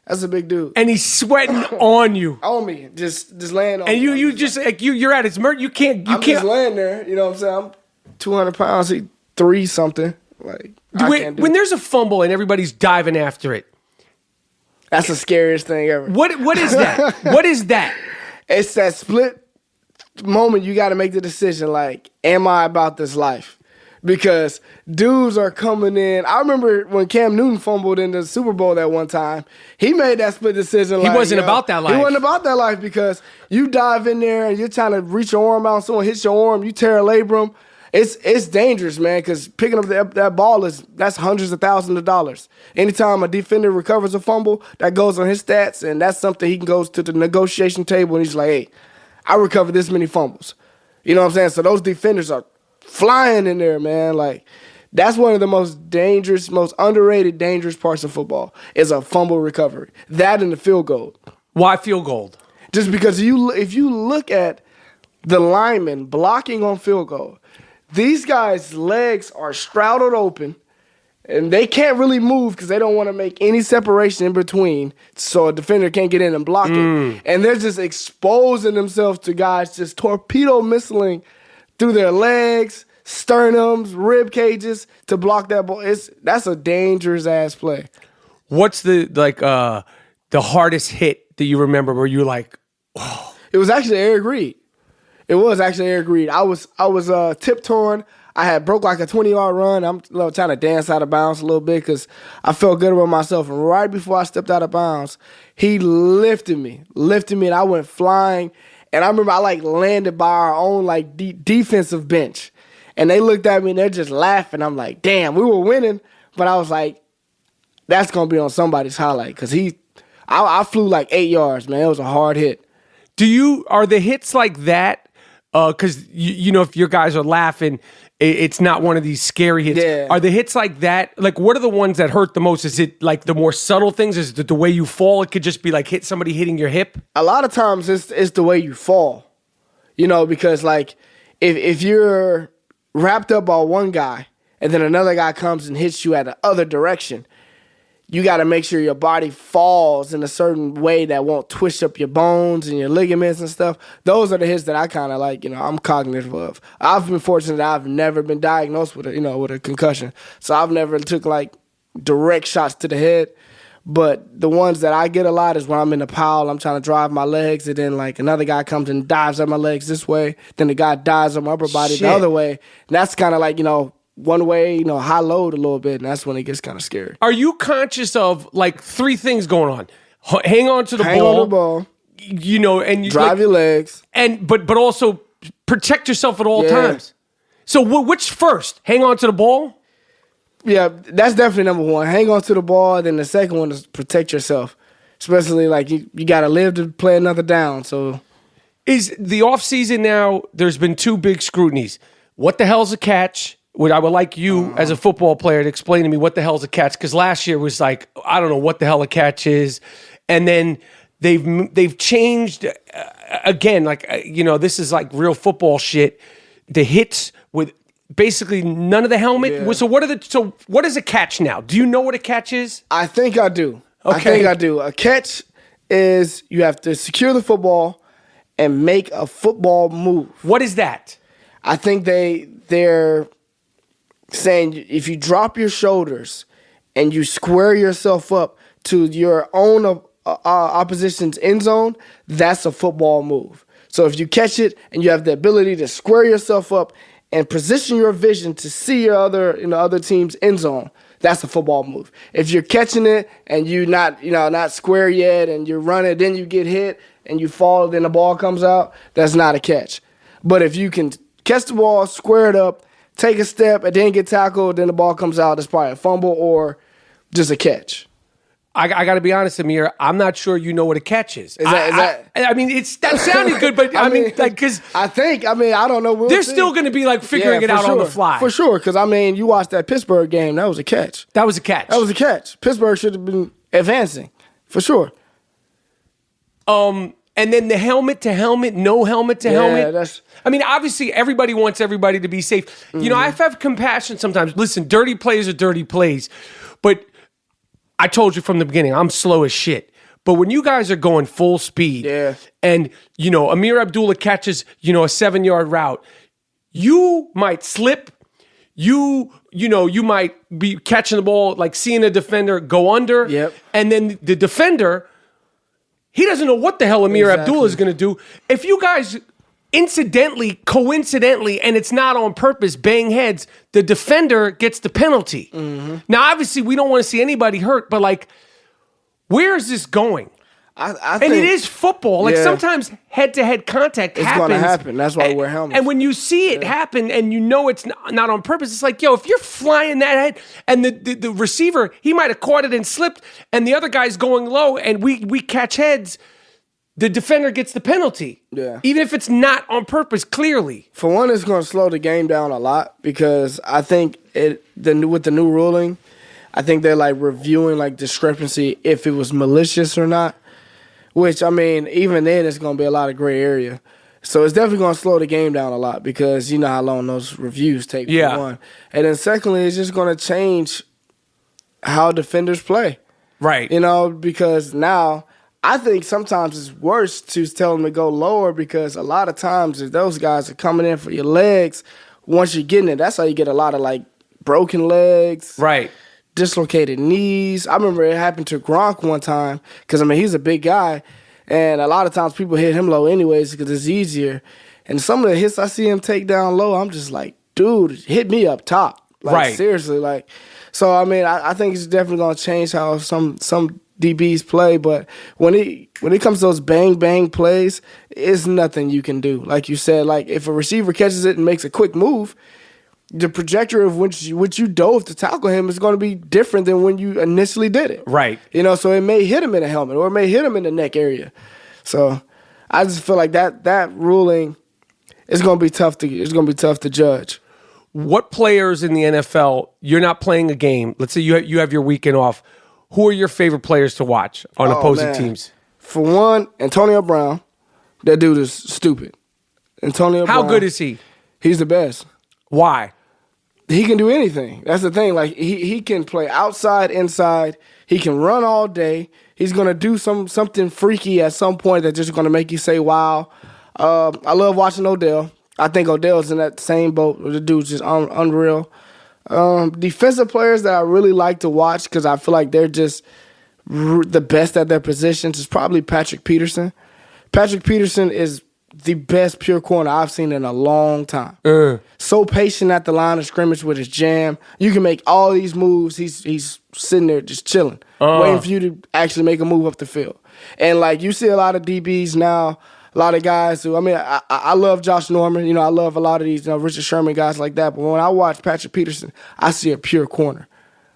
D: That's a big dude.
A: And he's sweating on you.
D: On me. Just laying on me.
A: And you just like you're at his mercy. I'm
D: just laying there, you know what I'm saying? I'm 200 pounds, he 3 something. Like
A: when there's a fumble and everybody's diving after it.
D: That's the scariest thing ever.
A: What is that? What is that?
D: It's that split moment you gotta make the decision, like, am I about this life? Because dudes are coming in. I remember when Cam Newton fumbled in the Super Bowl that one time. He made that split decision.
A: He wasn't about that life.
D: He wasn't about that life because you dive in there and you're trying to reach your arm out. Someone hits your arm. You tear a labrum. It's dangerous, man, because picking up that ball that's hundreds of thousands of dollars. Anytime a defender recovers a fumble, that goes on his stats, and that's something he can go to the negotiation table and he's like, hey, I recovered this many fumbles. You know what I'm saying? So those defenders are flying in there, man. Like, that's one of the most dangerous, most underrated, dangerous parts of football is a fumble recovery. That and the field goal.
A: Why field goal?
D: Just because if you look at the linemen blocking on field goal, these guys' legs are shrouded open, and they can't really move because they don't want to make any separation in between so a defender can't get in and block it. And they're just exposing themselves to guys just torpedo missiling through their legs, sternums, rib cages to block that ball. That's a dangerous ass play.
A: What's the hardest hit that you remember where you're like, oh?
D: It was actually Eric Reed. I was tiptoeing. I had broke like a 20-yard run. I'm trying to dance out of bounds a little bit because I felt good about myself. And right before I stepped out of bounds, he lifted me, and I went flying. And I remember I landed by our own defensive bench. And they looked at me and they're just laughing. I'm like, damn, we were winning. But I was like, that's going to be on somebody's highlight. Because I flew like 8 yards, man. It was a hard hit.
A: Are the hits like that? Because, if your guys are laughing, it's not one of these scary hits.
D: Yeah.
A: Are the hits like that? Like, what are the ones that hurt the most? Is it like the more subtle things? Is it the way you fall? It could just be like somebody hitting your hip?
D: A lot of times it's the way you fall. Because like if you're wrapped up by one guy and then another guy comes and hits you at the other direction, you got to make sure your body falls in a certain way that won't twist up your bones and your ligaments and stuff. Those are the hits that I kind of like, I'm cognitive of. I've been fortunate that I've never been diagnosed with a concussion. So I've never took like direct shots to the head. But the ones that I get a lot is when I'm in a pile, I'm trying to drive my legs, and then like another guy comes and dives at my legs this way, then the guy dives on my upper body the other way. And that's kind of like, one way, high load a little bit, and that's when it gets kind of scary.
A: Are you conscious of like 3 things going on? Hang on to the ball.
D: Hang on to the ball.
A: And you
D: drive your legs.
A: And but also protect yourself at all times. So which first? Hang on to the ball?
D: Yeah, that's definitely number one. Hang on to the ball. Then the second one is protect yourself. Especially like you got to live to play another down. So,
A: is the offseason now, there's been 2 big scrutinies. What the hell's a catch? I would like you as a football player to explain to me what the hell's a catch. Because last year was like, I don't know what the hell a catch is. And then they've changed again. Like, this is like real football shit. The hits with basically none of the helmet.
D: Yeah.
A: So what is a catch now? Do you know what a catch is?
D: I think I do.
A: Okay.
D: I think I do. A catch is you have to secure the football and make a football move.
A: What is that?
D: I think they're saying if you drop your shoulders and you square yourself up to your own opposition's end zone, that's a football move. So if you catch it and you have the ability to square yourself up and position your vision to see your other team's end zone, that's a football move. If you're catching it and you're not square yet and you're running, then you get hit and you fall, then the ball comes out, that's not a catch. But if you can catch the ball, square it up, take a step, and then get tackled, then the ball comes out, it's probably a fumble or just a catch.
A: I got to be honest, Ameer. I'm not sure you know what a catch is.
D: That
A: sounded good, but I mean, because
D: I don't know.
A: They're still going to be like figuring it out on the fly
D: for sure. Because you watched that Pittsburgh game. That was a catch.
A: That was a catch.
D: Pittsburgh should have been advancing for sure.
A: And then the helmet to helmet, no helmet to helmet. Obviously, everybody wants everybody to be safe. Mm-hmm. I have compassion sometimes. Listen, dirty plays are dirty plays, but I told you from the beginning, I'm slow as shit. But when you guys are going full speed, and Ameer Abdullah catches, a 7-yard route, you might slip. You might be catching the ball, like seeing a defender go under, and then the defender, he doesn't know what the hell Ameer Abdullah is going to do. If you guys coincidentally, and it's not on purpose, bang heads, the defender gets the penalty. Mm-hmm. Now, obviously, we don't want to see anybody hurt, but like, where is this going?
D: I think,
A: and it is football. Like sometimes head-to-head contact happens.
D: It's going to happen. That's why we wear helmets.
A: And when you see it happen and it's not on purpose, it's like, if you're flying that head and the receiver, he might have caught it and slipped, and the other guy's going low, and we catch heads, the defender gets the penalty. Yeah. Even if it's not on purpose, clearly.
D: For one, it's going to slow the game down a lot because I think with the new ruling, I think they're like reviewing like discrepancy if it was malicious or not. Which, even then, it's going to be a lot of gray area. So it's definitely going to slow the game down a lot because you know how long those reviews take, for one. And then secondly, it's just going to change how defenders play.
A: Right.
D: Because now I think sometimes it's worse to tell them to go lower because a lot of times if those guys are coming in for your legs, once you're getting it, that's how you get a lot of, like, broken legs.
A: Right.
D: Dislocated knees. I remember it happened to Gronk one time because, he's a big guy, and a lot of times people hit him low anyways because it's easier. And some of the hits I see him take down low, I'm just like, dude, hit me up top. Like,
A: right.
D: Seriously. Like, so, I think it's definitely going to change how some DBs play, but when it comes to those bang plays, it's nothing you can do. Like you said, like if a receiver catches it and makes a quick move, the trajectory of which you dove to tackle him is going to be different than when you initially did it.
A: Right.
D: So it may hit him in the helmet or it may hit him in the neck area. So I just feel like that ruling is going to be tough to judge.
A: What players in the NFL, you're not playing a game, let's say you have your weekend off, who are your favorite players to watch on opposing teams?
D: For one, Antonio Brown. That dude is stupid. Antonio Brown.
A: How good is he?
D: He's the best.
A: Why?
D: He can do anything. That's the thing. Like he can play outside, inside. He can run all day. He's gonna do something freaky at some point that's just gonna make you say, "Wow." I love watching Odell. I think Odell's in that same boat. The dude's just unreal. Defensive players that I really like to watch because I feel like they're just the best at their positions is probably Patrick Peterson. Patrick Peterson is the best pure corner I've seen in a long time. So patient at the line of scrimmage with his jam. You can make all these moves. He's sitting there just chilling, waiting for you to actually make a move up the field. And like you see a lot of DBs now, a lot of guys who, I love Josh Norman. I love a lot of these, Richard Sherman guys like that. But when I watch Patrick Peterson, I see a pure corner.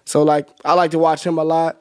D: So like I like to watch him a lot.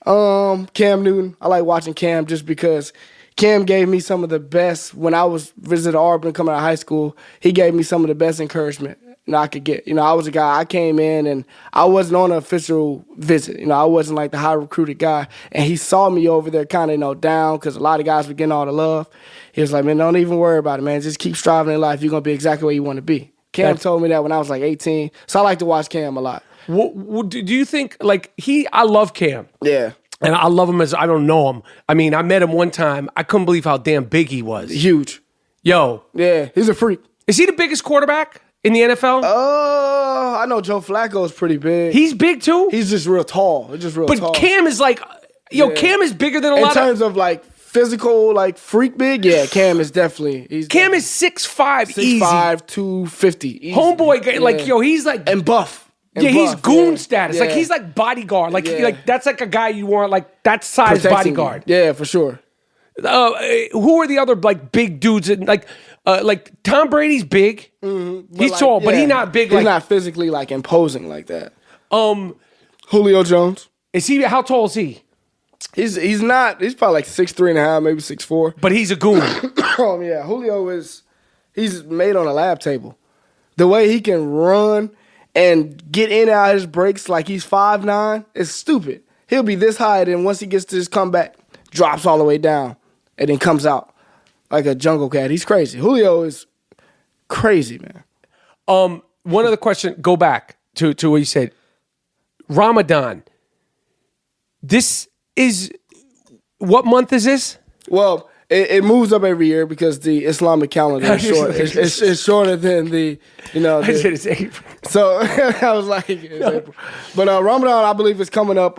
D: Cam Newton, I like watching Cam just because Cam gave me some of the best when I was visiting Auburn coming out of high school. He gave me some of the best encouragement I could get. I was a guy, I came in and I wasn't on an official visit. I wasn't like the high recruited guy. And he saw me over there kind of, down because a lot of guys were getting all the love. He was like, man, don't even worry about it, man. Just keep striving in life. You're going to be exactly where you want to be. Cam told me that when I was like 18. So I like to watch Cam a lot.
A: Do you think, I love Cam.
D: Yeah.
A: And I love him as I don't know him. I met him one time. I couldn't believe how damn big he was.
D: Huge.
A: Yo.
D: Yeah, he's a freak.
A: Is he the biggest quarterback in the NFL?
D: I know Joe Flacco's pretty big.
A: He's big too?
D: He's just real tall.
A: But Cam is Cam is bigger than a lot of...
D: In terms of physical, freak big, yeah, Cam is definitely...
A: Cam is 6'5", easy.
D: 6'5", 250, easy.
A: Homeboy, he's like...
D: And buff.
A: He's goon status.
D: Yeah.
A: He's like bodyguard. That's like a guy you want, that size
D: Protecting
A: bodyguard.
D: You. Yeah, for sure.
A: Who are the other big dudes? Tom Brady's big. Mm-hmm. He's tall, but he's not big.
D: He's not physically imposing like that. Julio Jones.
A: Is he? How tall is he?
D: He's not. He's probably 6'3.5", maybe 6'4".
A: But he's a goon.
D: Yeah, Julio is. He's made on a lab table. The way he can run and get in and out his breaks like he's 5'9" is stupid. He'll be this high, and then once he gets to his comeback, drops all the way down, and then comes out like a jungle cat. He's crazy. Julio is crazy, man.
A: One other question, go back to what you said. Ramadan. This is, what month is this?
D: Well, it moves up every year because the Islamic calendar is short. It's shorter than the.
A: I said it's April.
D: So I was like, it's April. But Ramadan, I believe, is coming up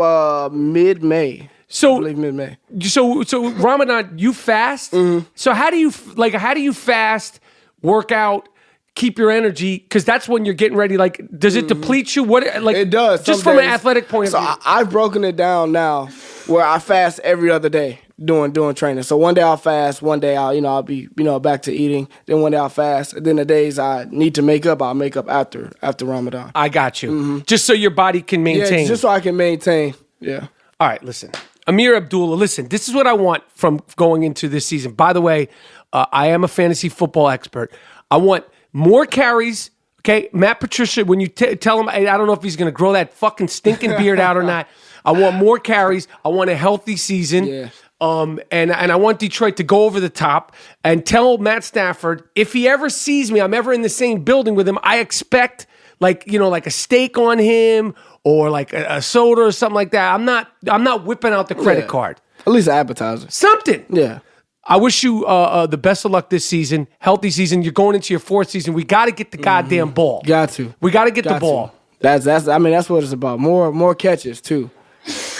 D: mid-May.
A: So
D: I believe mid-May.
A: So Ramadan, you fast. Mm-hmm. So how do you fast, work out, keep your energy? Because that's when you're getting ready. Does it deplete you? What
D: it does.
A: Just from an athletic point of view.
D: So I've broken it down now, where I fast every other day doing training. So one day I'll fast, one day I'll be back to eating. Then one day I'll fast. And then the days I need to make up, I'll make up after Ramadan.
A: I got you. Mm-hmm. Just so your body can maintain.
D: Yeah, just so I can maintain. Yeah.
A: All right, listen. Ameer Abdullah, listen, this is what I want from going into this season. By the way, I am a fantasy football expert. I want more carries. Okay, Matt Patricia, when you tell him, I don't know if he's going to grow that fucking stinking beard out or not. I want more carries. I want a healthy season. Yeah. And I want Detroit to go over the top and tell Matt Stafford, if he ever sees me, I'm ever in the same building with him, I expect a steak on him or a soda or something like that. I'm not whipping out the credit card.
D: At least an appetizer.
A: Something.
D: Yeah.
A: I wish you the best of luck this season. Healthy season. You're going into your fourth season. We got to get the goddamn ball.
D: Got to.
A: We got to get the ball.
D: That's what it's about. More catches too.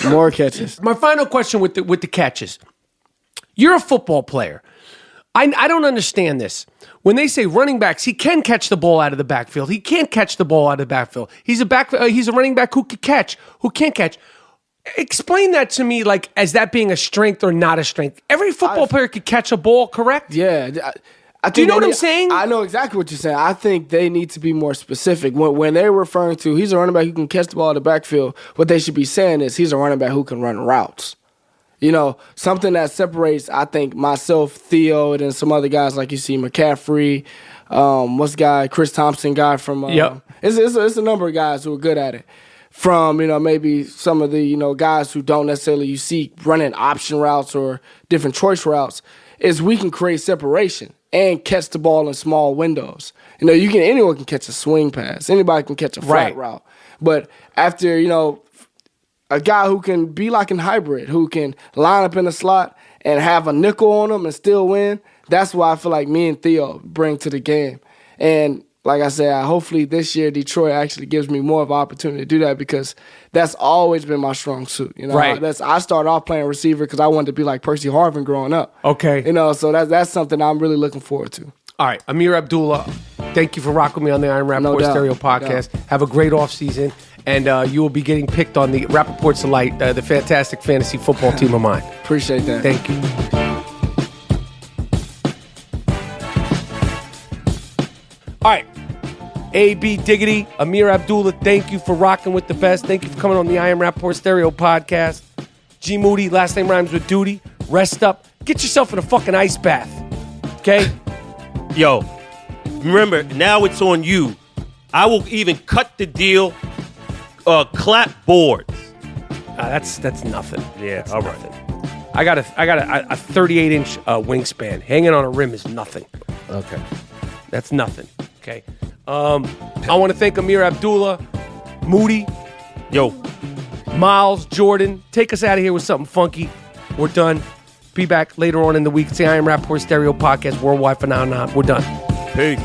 D: More catches.
A: My final question with the catches. You're a football player. I don't understand this. When they say running backs, he can catch the ball out of the backfield. He can't catch the ball out of the backfield. He's a running back who can catch, who can't catch. Explain that to me, as that being a strength or not a strength. Every football player could catch a ball, correct?
D: Yeah.
A: Do you know what I'm saying?
D: I know exactly what you're saying. I think they need to be more specific. When they're referring to he's a running back who can catch the ball in the backfield, what they should be saying is he's a running back who can run routes. Something that separates, I think, myself, Theo, and then some other guys like you see McCaffrey, Chris Thompson guy from it's a number of guys who are good at it. From, maybe some of the, guys who don't necessarily you see running option routes or different choice routes, is we can create separation. and catch the ball in small windows. You know, anyone can catch a swing pass. Anybody can catch a flat route. But after, you know, a guy who can be like a hybrid, who can line up in the slot and have a nickel on him and still win, that's what I feel like me and Theo bring to the game. And like I said, hopefully this year Detroit actually gives me more of an opportunity to do that, because that's always been my strong suit. You know, I started off playing receiver because I wanted to be like Percy Harvin growing up.
A: Okay.
D: You know, so that's something I'm really looking forward to.
A: All right, Ameer Abdullah, thank you for rocking me on the I Am Rapaport Stereo podcast. Have a great offseason, and you will be getting picked on the Rapaport Select, the fantastic fantasy football team of mine.
D: Appreciate that.
A: Thank you. All right. A.B. Diggity, Ameer Abdullah, thank you for rocking with the best. Thank you for coming on the I Am Rapaport Stereo podcast. G. Moody, last name rhymes with duty. Rest up. Get yourself in a fucking ice bath. Okay?
B: Yo, remember, now it's on you. I will even cut the deal, clap boards.
A: That's nothing.
B: Yeah,
A: that's
B: all
A: nothing. Right. I got a 38-inch wingspan. Hanging on a rim is nothing.
B: Okay.
A: That's nothing. Okay. I want to thank Ameer Abdullah, Moody, Miles, Jordan. Take us out of here with something funky. We're done. Be back later on in the week. It's the I Am Rapaport Stereo podcast, worldwide phenomenon. We're done.
B: Peace.